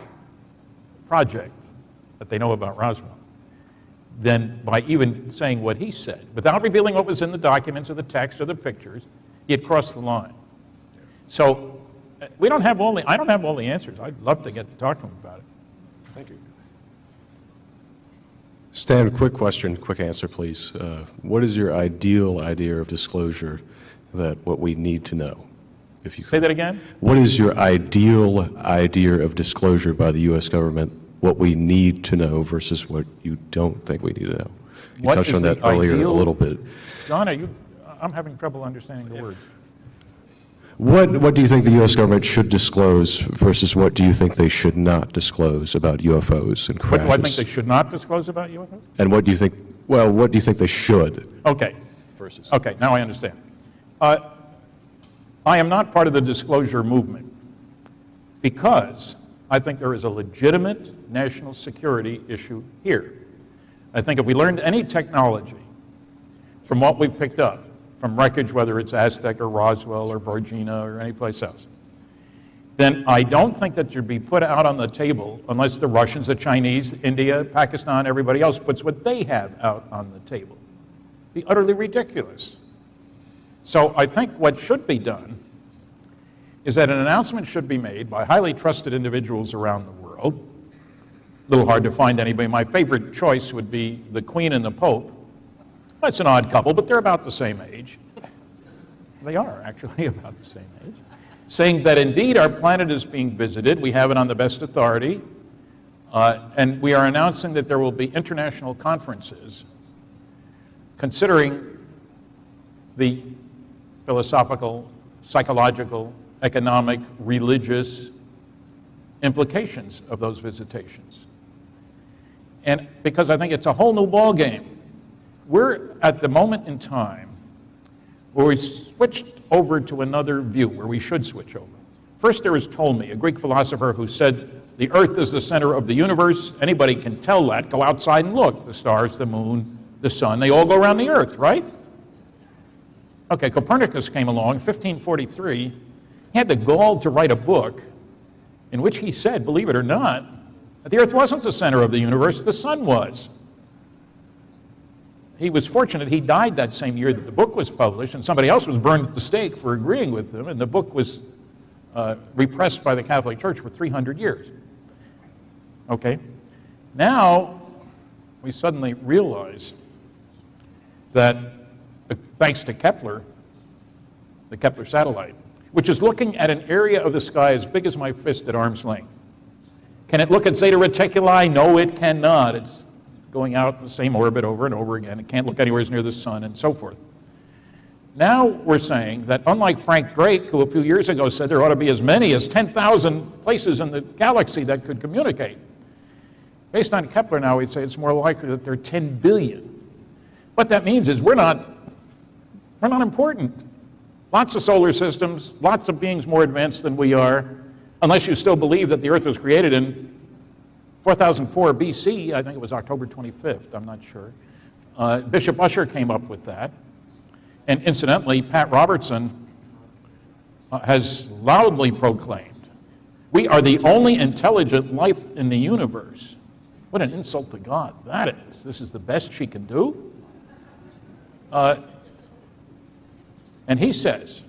project that they know about Roswell, then by even saying what he said, without revealing what was in the documents or the text or the pictures, he had crossed the line. So I don't have all the answers. I'd love to get to talk to him about it. Thank you. Stan, quick question, quick answer, please. What is your ideal idea of disclosure that what we need to know? If you Say that again? What is your ideal idea of disclosure by the U.S. government, what we need to know versus what you don't think we need to know? You What touched is on that the earlier ideal- a little bit. John, I'm having trouble understanding the words. What do you think the U.S. government should disclose versus what do you think they should not disclose about UFOs and What crashes? do I think they should not disclose about UFOs? And what do you think, well, what do you think they should? Okay. Versus. Okay, now I understand. I am not part of the disclosure movement because I think there is a legitimate national security issue here. I think if we learned any technology from what we've picked up, from wreckage, whether it's Aztec or Roswell or Varginha or any place else, then I don't think that should be put out on the table unless the Russians, the Chinese, India, Pakistan, everybody else puts what they have out on the table. It'd be utterly ridiculous. So I think what should be done is that an announcement should be made by highly trusted individuals around the world. A little hard to find anybody. My favorite choice would be the Queen and the Pope. That's an odd couple, but they're about the same age. They are actually about the same age. Saying that indeed our planet is being visited. We have it on the best authority. And we are announcing that there will be international conferences considering the philosophical, psychological, economic, religious implications of those visitations. And because I think it's a whole new ballgame. We're at the moment in time where we switched over to another view, where we should switch over. First, there was Ptolemy, a Greek philosopher who said, the earth is the center of the universe. Anybody can tell that. Go outside and look. The stars, the moon, the sun, they all go around the earth, right? Okay, Copernicus came along in 1543. He had the gall to write a book in which he said, believe it or not, that the earth wasn't the center of the universe, the sun was. He was fortunate he died that same year that the book was published, and somebody else was burned at the stake for agreeing with him, and the book was repressed by the Catholic Church for 300 years. Okay? Now, we suddenly realize that thanks to Kepler, the Kepler satellite, which is looking at an area of the sky as big as my fist at arm's length. Can it look at Zeta Reticuli? No, it cannot. It's going out in the same orbit over and over again. It can't look anywhere near the sun and so forth. Now we're saying that unlike Frank Drake, who a few years ago said there ought to be as many as 10,000 places in the galaxy that could communicate, based on Kepler now we'd say it's more likely that there are 10 billion. What that means is we're not important. Lots of solar systems, lots of beings more advanced than we are, unless you still believe that the Earth was created in 4004 BC, I think it was October 25th, I'm not sure. Bishop Ussher came up with that. And incidentally, Pat Robertson has loudly proclaimed, we are the only intelligent life in the universe. What an insult to God that is. This is the best she can do. And he says,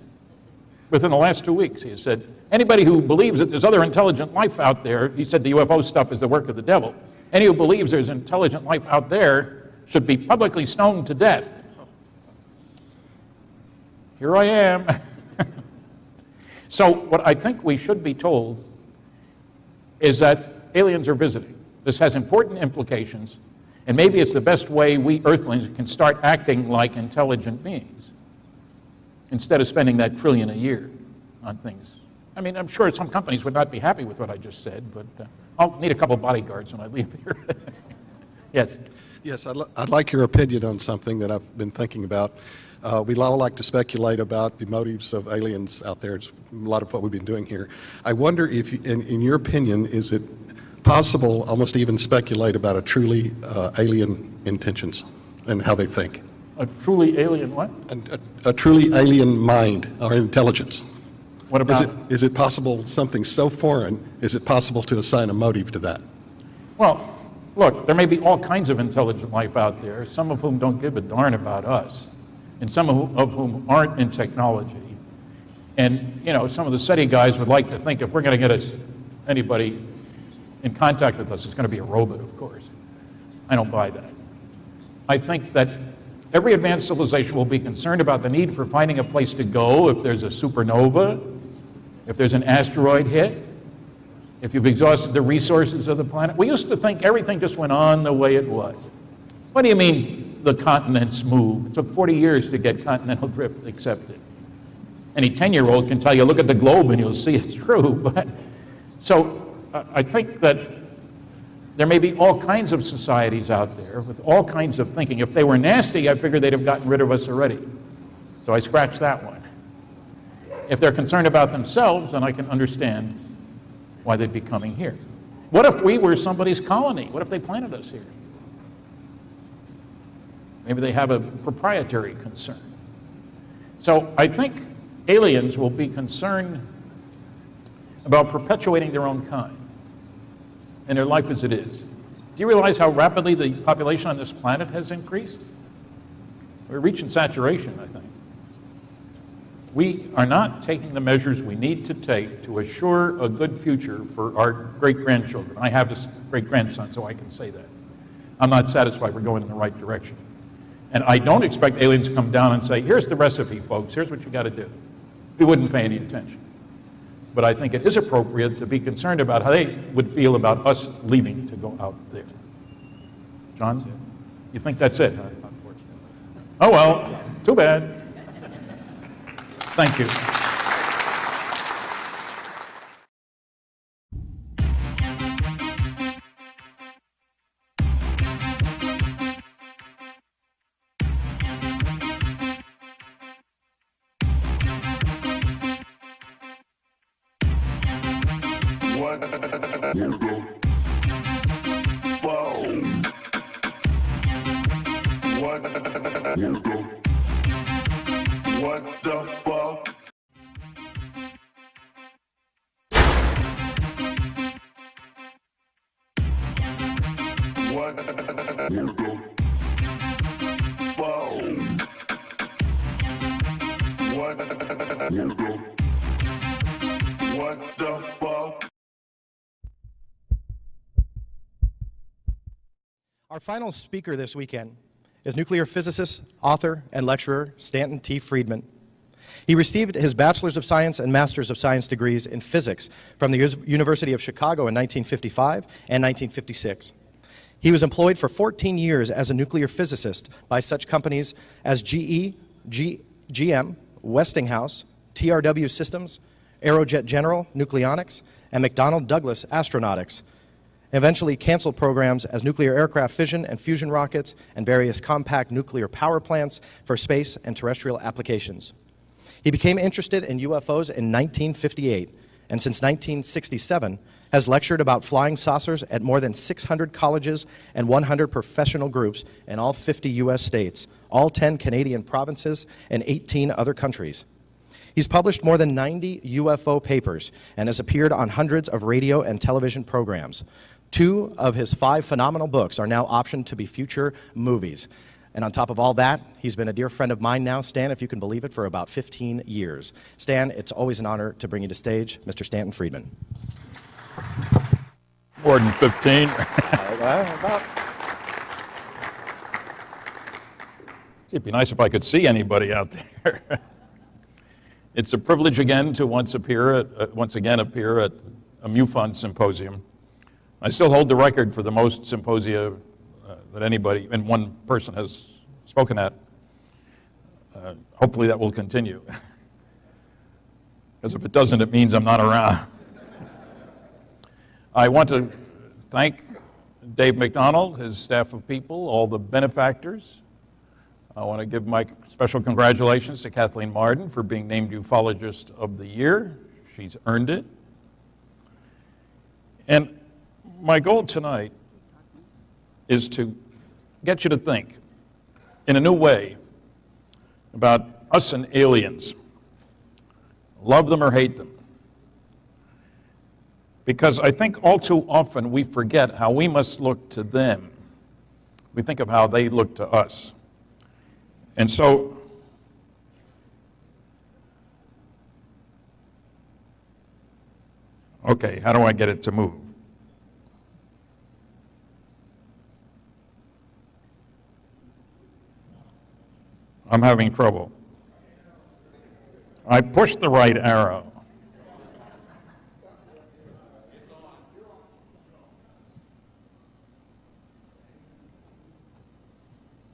within the last 2 weeks, he has said, anybody who believes that there's other intelligent life out there, he said the UFO stuff is the work of the devil. Any who believes there's intelligent life out there should be publicly stoned to death. Here I am. So what I think we should be told is that aliens are visiting. This has important implications, and maybe it's the best way we Earthlings can start acting like intelligent beings instead of spending that $1 trillion a year on things. I mean, I'm sure some companies would not be happy with what I just said, but I'll need a couple bodyguards when I leave here. Yes? Yes, I'd like your opinion on something that I've been thinking about. We all like to speculate about the motives of aliens out there. It's a lot of what we've been doing here. I wonder if, in your opinion, is it possible, almost even speculate about a truly alien intentions and how they think? A truly alien what? A truly alien mind or intelligence. What about? Is it possible something so foreign, is it possible to assign a motive to that? Well, look, there may be all kinds of intelligent life out there, some of whom don't give a darn about us, and some of whom aren't in technology. And, you know, some of the SETI guys would like to think if we're going to get anybody in contact with us, it's going to be a robot, of course. I don't buy that. I think that every advanced civilization will be concerned about the need for finding a place to go if there's a supernova, if there's an asteroid hit, if you've exhausted the resources of the planet. We used to think everything just went on the way it was. What do you mean the continents move? It took 40 years to get continental drift accepted. Any 10-year-old can tell you, look at the globe and you'll see it's true. But, so I think that there may be all kinds of societies out there with all kinds of thinking. If they were nasty, I figured they'd have gotten rid of us already. So I scratched that one. If they're concerned about themselves, then I can understand why they'd be coming here. What if we were somebody's colony? What if they planted us here? Maybe they have a proprietary concern. So I think aliens will be concerned about perpetuating their own kind and their life as it is. Do you realize how rapidly the population on this planet has increased? We're reaching saturation, I think. We are not taking the measures we need to take to assure a good future for our great-grandchildren. I have this great-grandson, so I can say that. I'm not satisfied we're going in the right direction. And I don't expect aliens to come down and say, here's the recipe, folks, here's what you got to do. We wouldn't pay any attention. But I think it is appropriate to be concerned about how they would feel about us leaving to go out there. John, you think that's it? Oh, well, too bad. Thank you. What the fuck? What the fuck? What the fuck? Our final speaker this weekend is nuclear physicist, author, and lecturer Stanton T. Friedman. He received his Bachelor's of Science and Master's of Science degrees in physics from the University of Chicago in 1955 and 1956. He was employed for 14 years as a nuclear physicist by such companies as GE, GM, Westinghouse, TRW Systems, Aerojet General Nucleonics, and McDonnell Douglas Astronautics. Eventually canceled programs as nuclear aircraft fission and fusion rockets and various compact nuclear power plants for space and terrestrial applications. He became interested in UFOs in 1958, and since 1967 has lectured about flying saucers at more than 600 colleges and 100 professional groups in all 50 U.S. states, all 10 Canadian provinces, and 18 other countries. He's published more than 90 UFO papers and has appeared on hundreds of radio and television programs. 2 of his 5 phenomenal books are now optioned to be future movies. And on top of all that, he's been a dear friend of mine now, Stan, if you can believe it, for about 15 years. Stan, it's always an honor to bring you to stage, Mr. Stanton Friedman. More than 15. It'd be nice if I could see anybody out there. It's a privilege again to once again appear at a MUFON symposium. I still hold the record for the most symposia that anybody and one person has spoken at. Hopefully that will continue. Because if it doesn't, it means I'm not around. I want to thank Dave McDonald, his staff of people, all the benefactors. I want to give my special congratulations to Kathleen Marden for being named Ufologist of the Year. She's earned it. And my goal tonight is to get you to think in a new way about us and aliens. Love them or hate them. Because I think all too often we forget how we must look to them. We think of how they look to us. And so, okay, how do I get it to move? I'm having trouble. I pushed the right arrow.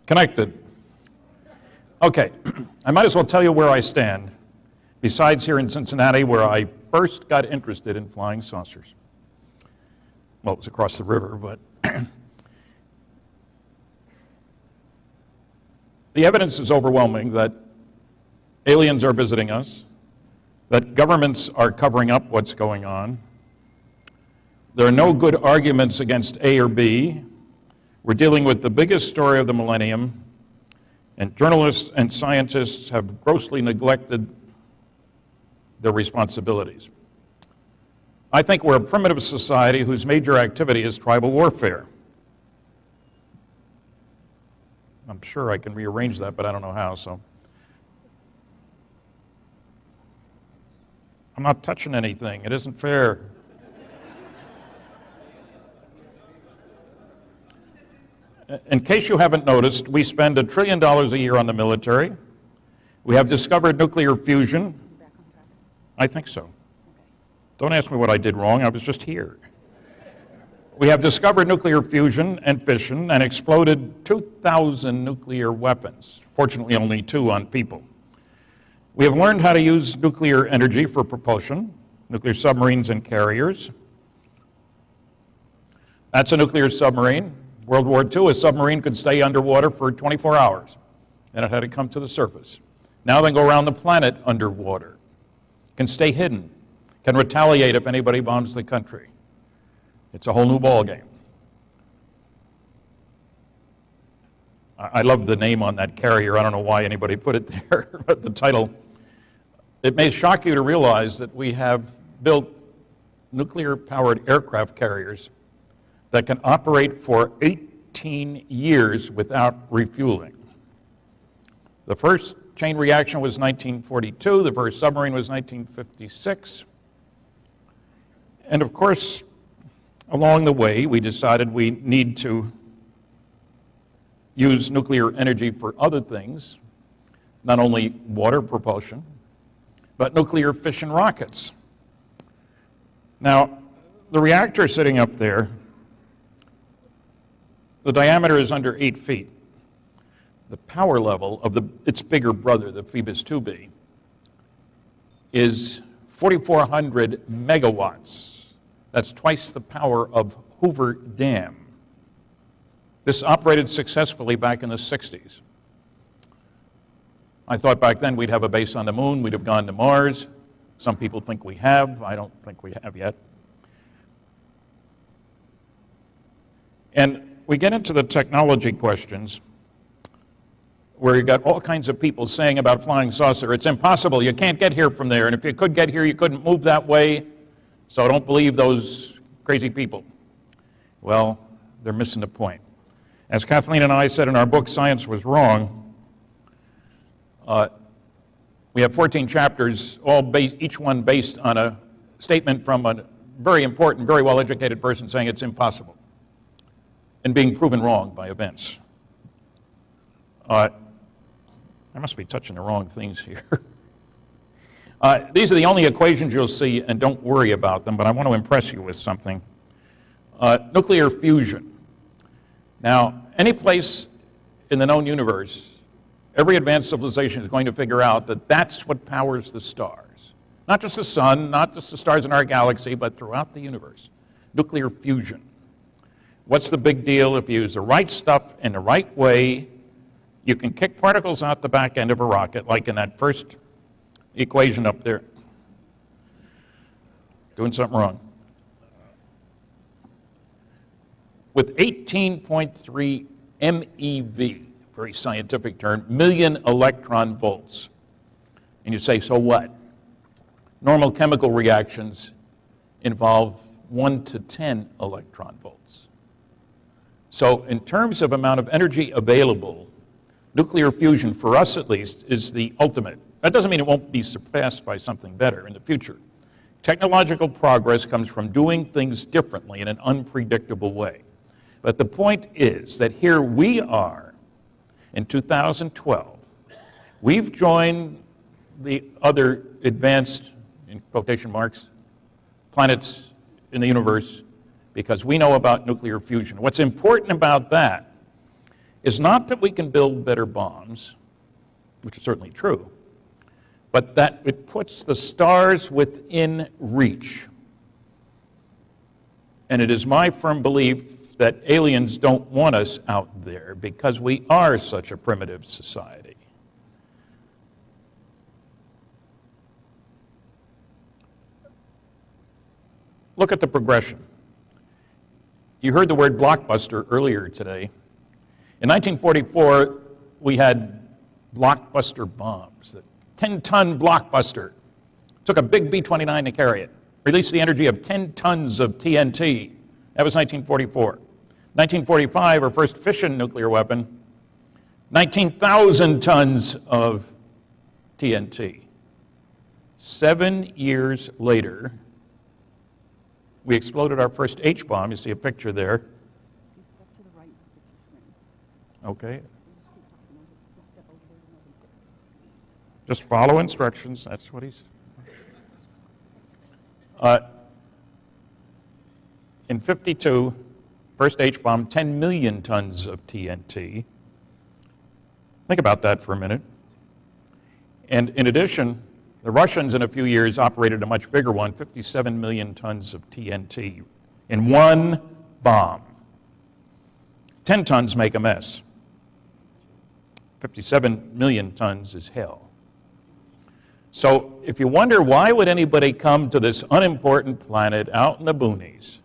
Connected. Okay, I might as well tell you where I stand, besides here in Cincinnati, where I first got interested in flying saucers. Well, it was across the river, but the evidence is overwhelming that aliens are visiting us, that governments are covering up what's going on. There are no good arguments against A or B. We're dealing with the biggest story of the millennium, and journalists and scientists have grossly neglected their responsibilities. I think we're a primitive society whose major activity is tribal warfare. I'm sure I can rearrange that, but I don't know how, so. I'm not touching anything. It isn't fair. In case you haven't noticed, we spend $1 trillion a year on the military. We have discovered nuclear fusion. I think so. Don't ask me what I did wrong. I was just here. We have discovered nuclear fusion and fission and exploded 2,000 nuclear weapons. Fortunately, only 2 on people. We have learned how to use nuclear energy for propulsion, nuclear submarines and carriers. That's a nuclear submarine. World War II, a submarine could stay underwater for 24 hours, and it had to come to the surface. Now they can go around the planet underwater, can stay hidden, can retaliate if anybody bombs the country. It's a whole new ballgame. I love the name on that carrier. I don't know why anybody put it there, but the title. It may shock you to realize that we have built nuclear-powered aircraft carriers that can operate for 18 years without refueling. The first chain reaction was 1942. The first submarine was 1956. And of course, along the way, we decided we need to use nuclear energy for other things, not only water propulsion, but nuclear fission rockets. Now, the reactor sitting up there, the diameter is under 8 feet. The power level of its bigger brother, the Phoebus 2B, is 4,400 megawatts. That's twice the power of Hoover Dam. This operated successfully back in the 60s. I thought back then we'd have a base on the moon, we'd have gone to Mars. Some people think we have. I don't think we have yet. And we get into the technology questions where you got all kinds of people saying about flying saucer, it's impossible, you can't get here from there, and if you could get here, you couldn't move that way, so don't believe those crazy people. Well, they're missing the point. As Kathleen and I said in our book, Science Was Wrong, we have 14 chapters, each one based on a statement from a very important, very well-educated person saying it's impossible and being proven wrong by events. I must be touching the wrong things here. These are the only equations you'll see, and don't worry about them, but I want to impress you with something. Nuclear fusion. Now, any place in the known universe, every advanced civilization is going to figure out that that's what powers the stars. Not just the sun, not just the stars in our galaxy, but throughout the universe. Nuclear fusion. What's the big deal? If you use the right stuff in the right way, you can kick particles out the back end of a rocket, like in that first equation up there. Doing something wrong. With 18.3 MeV, very scientific term, million electron volts. And you say, so what? Normal chemical reactions involve 1 to 10 electron volts. So in terms of amount of energy available, nuclear fusion, for us at least, is the ultimate. That doesn't mean it won't be surpassed by something better in the future. Technological progress comes from doing things differently in an unpredictable way. But the point is that here we are in 2012. We've joined the other advanced, in quotation marks, planets in the universe because we know about nuclear fusion. What's important about that is not that we can build better bombs, which is certainly true, but that it puts the stars within reach. And it is my firm belief that aliens don't want us out there because we are such a primitive society. Look at the progression. You heard the word blockbuster earlier today. In 1944, we had blockbuster bombs. The 10-ton blockbuster took a big B-29 to carry it. released the energy of 10 tons of TNT. That was 1944. 1945, our first fission nuclear weapon, 19,000 tons of TNT. 7 years later, we exploded our first H-bomb. You see a picture there. Okay. Just follow instructions. That's what he's... in 52, first H-bomb, 10 million tons of TNT. Think about that for a minute. And in addition, the Russians in a few years operated a much bigger one, 57 million tons of TNT in one bomb. 10 tons make a mess. 57 million tons is hell. So if you wonder why would anybody come to this unimportant planet out in the boonies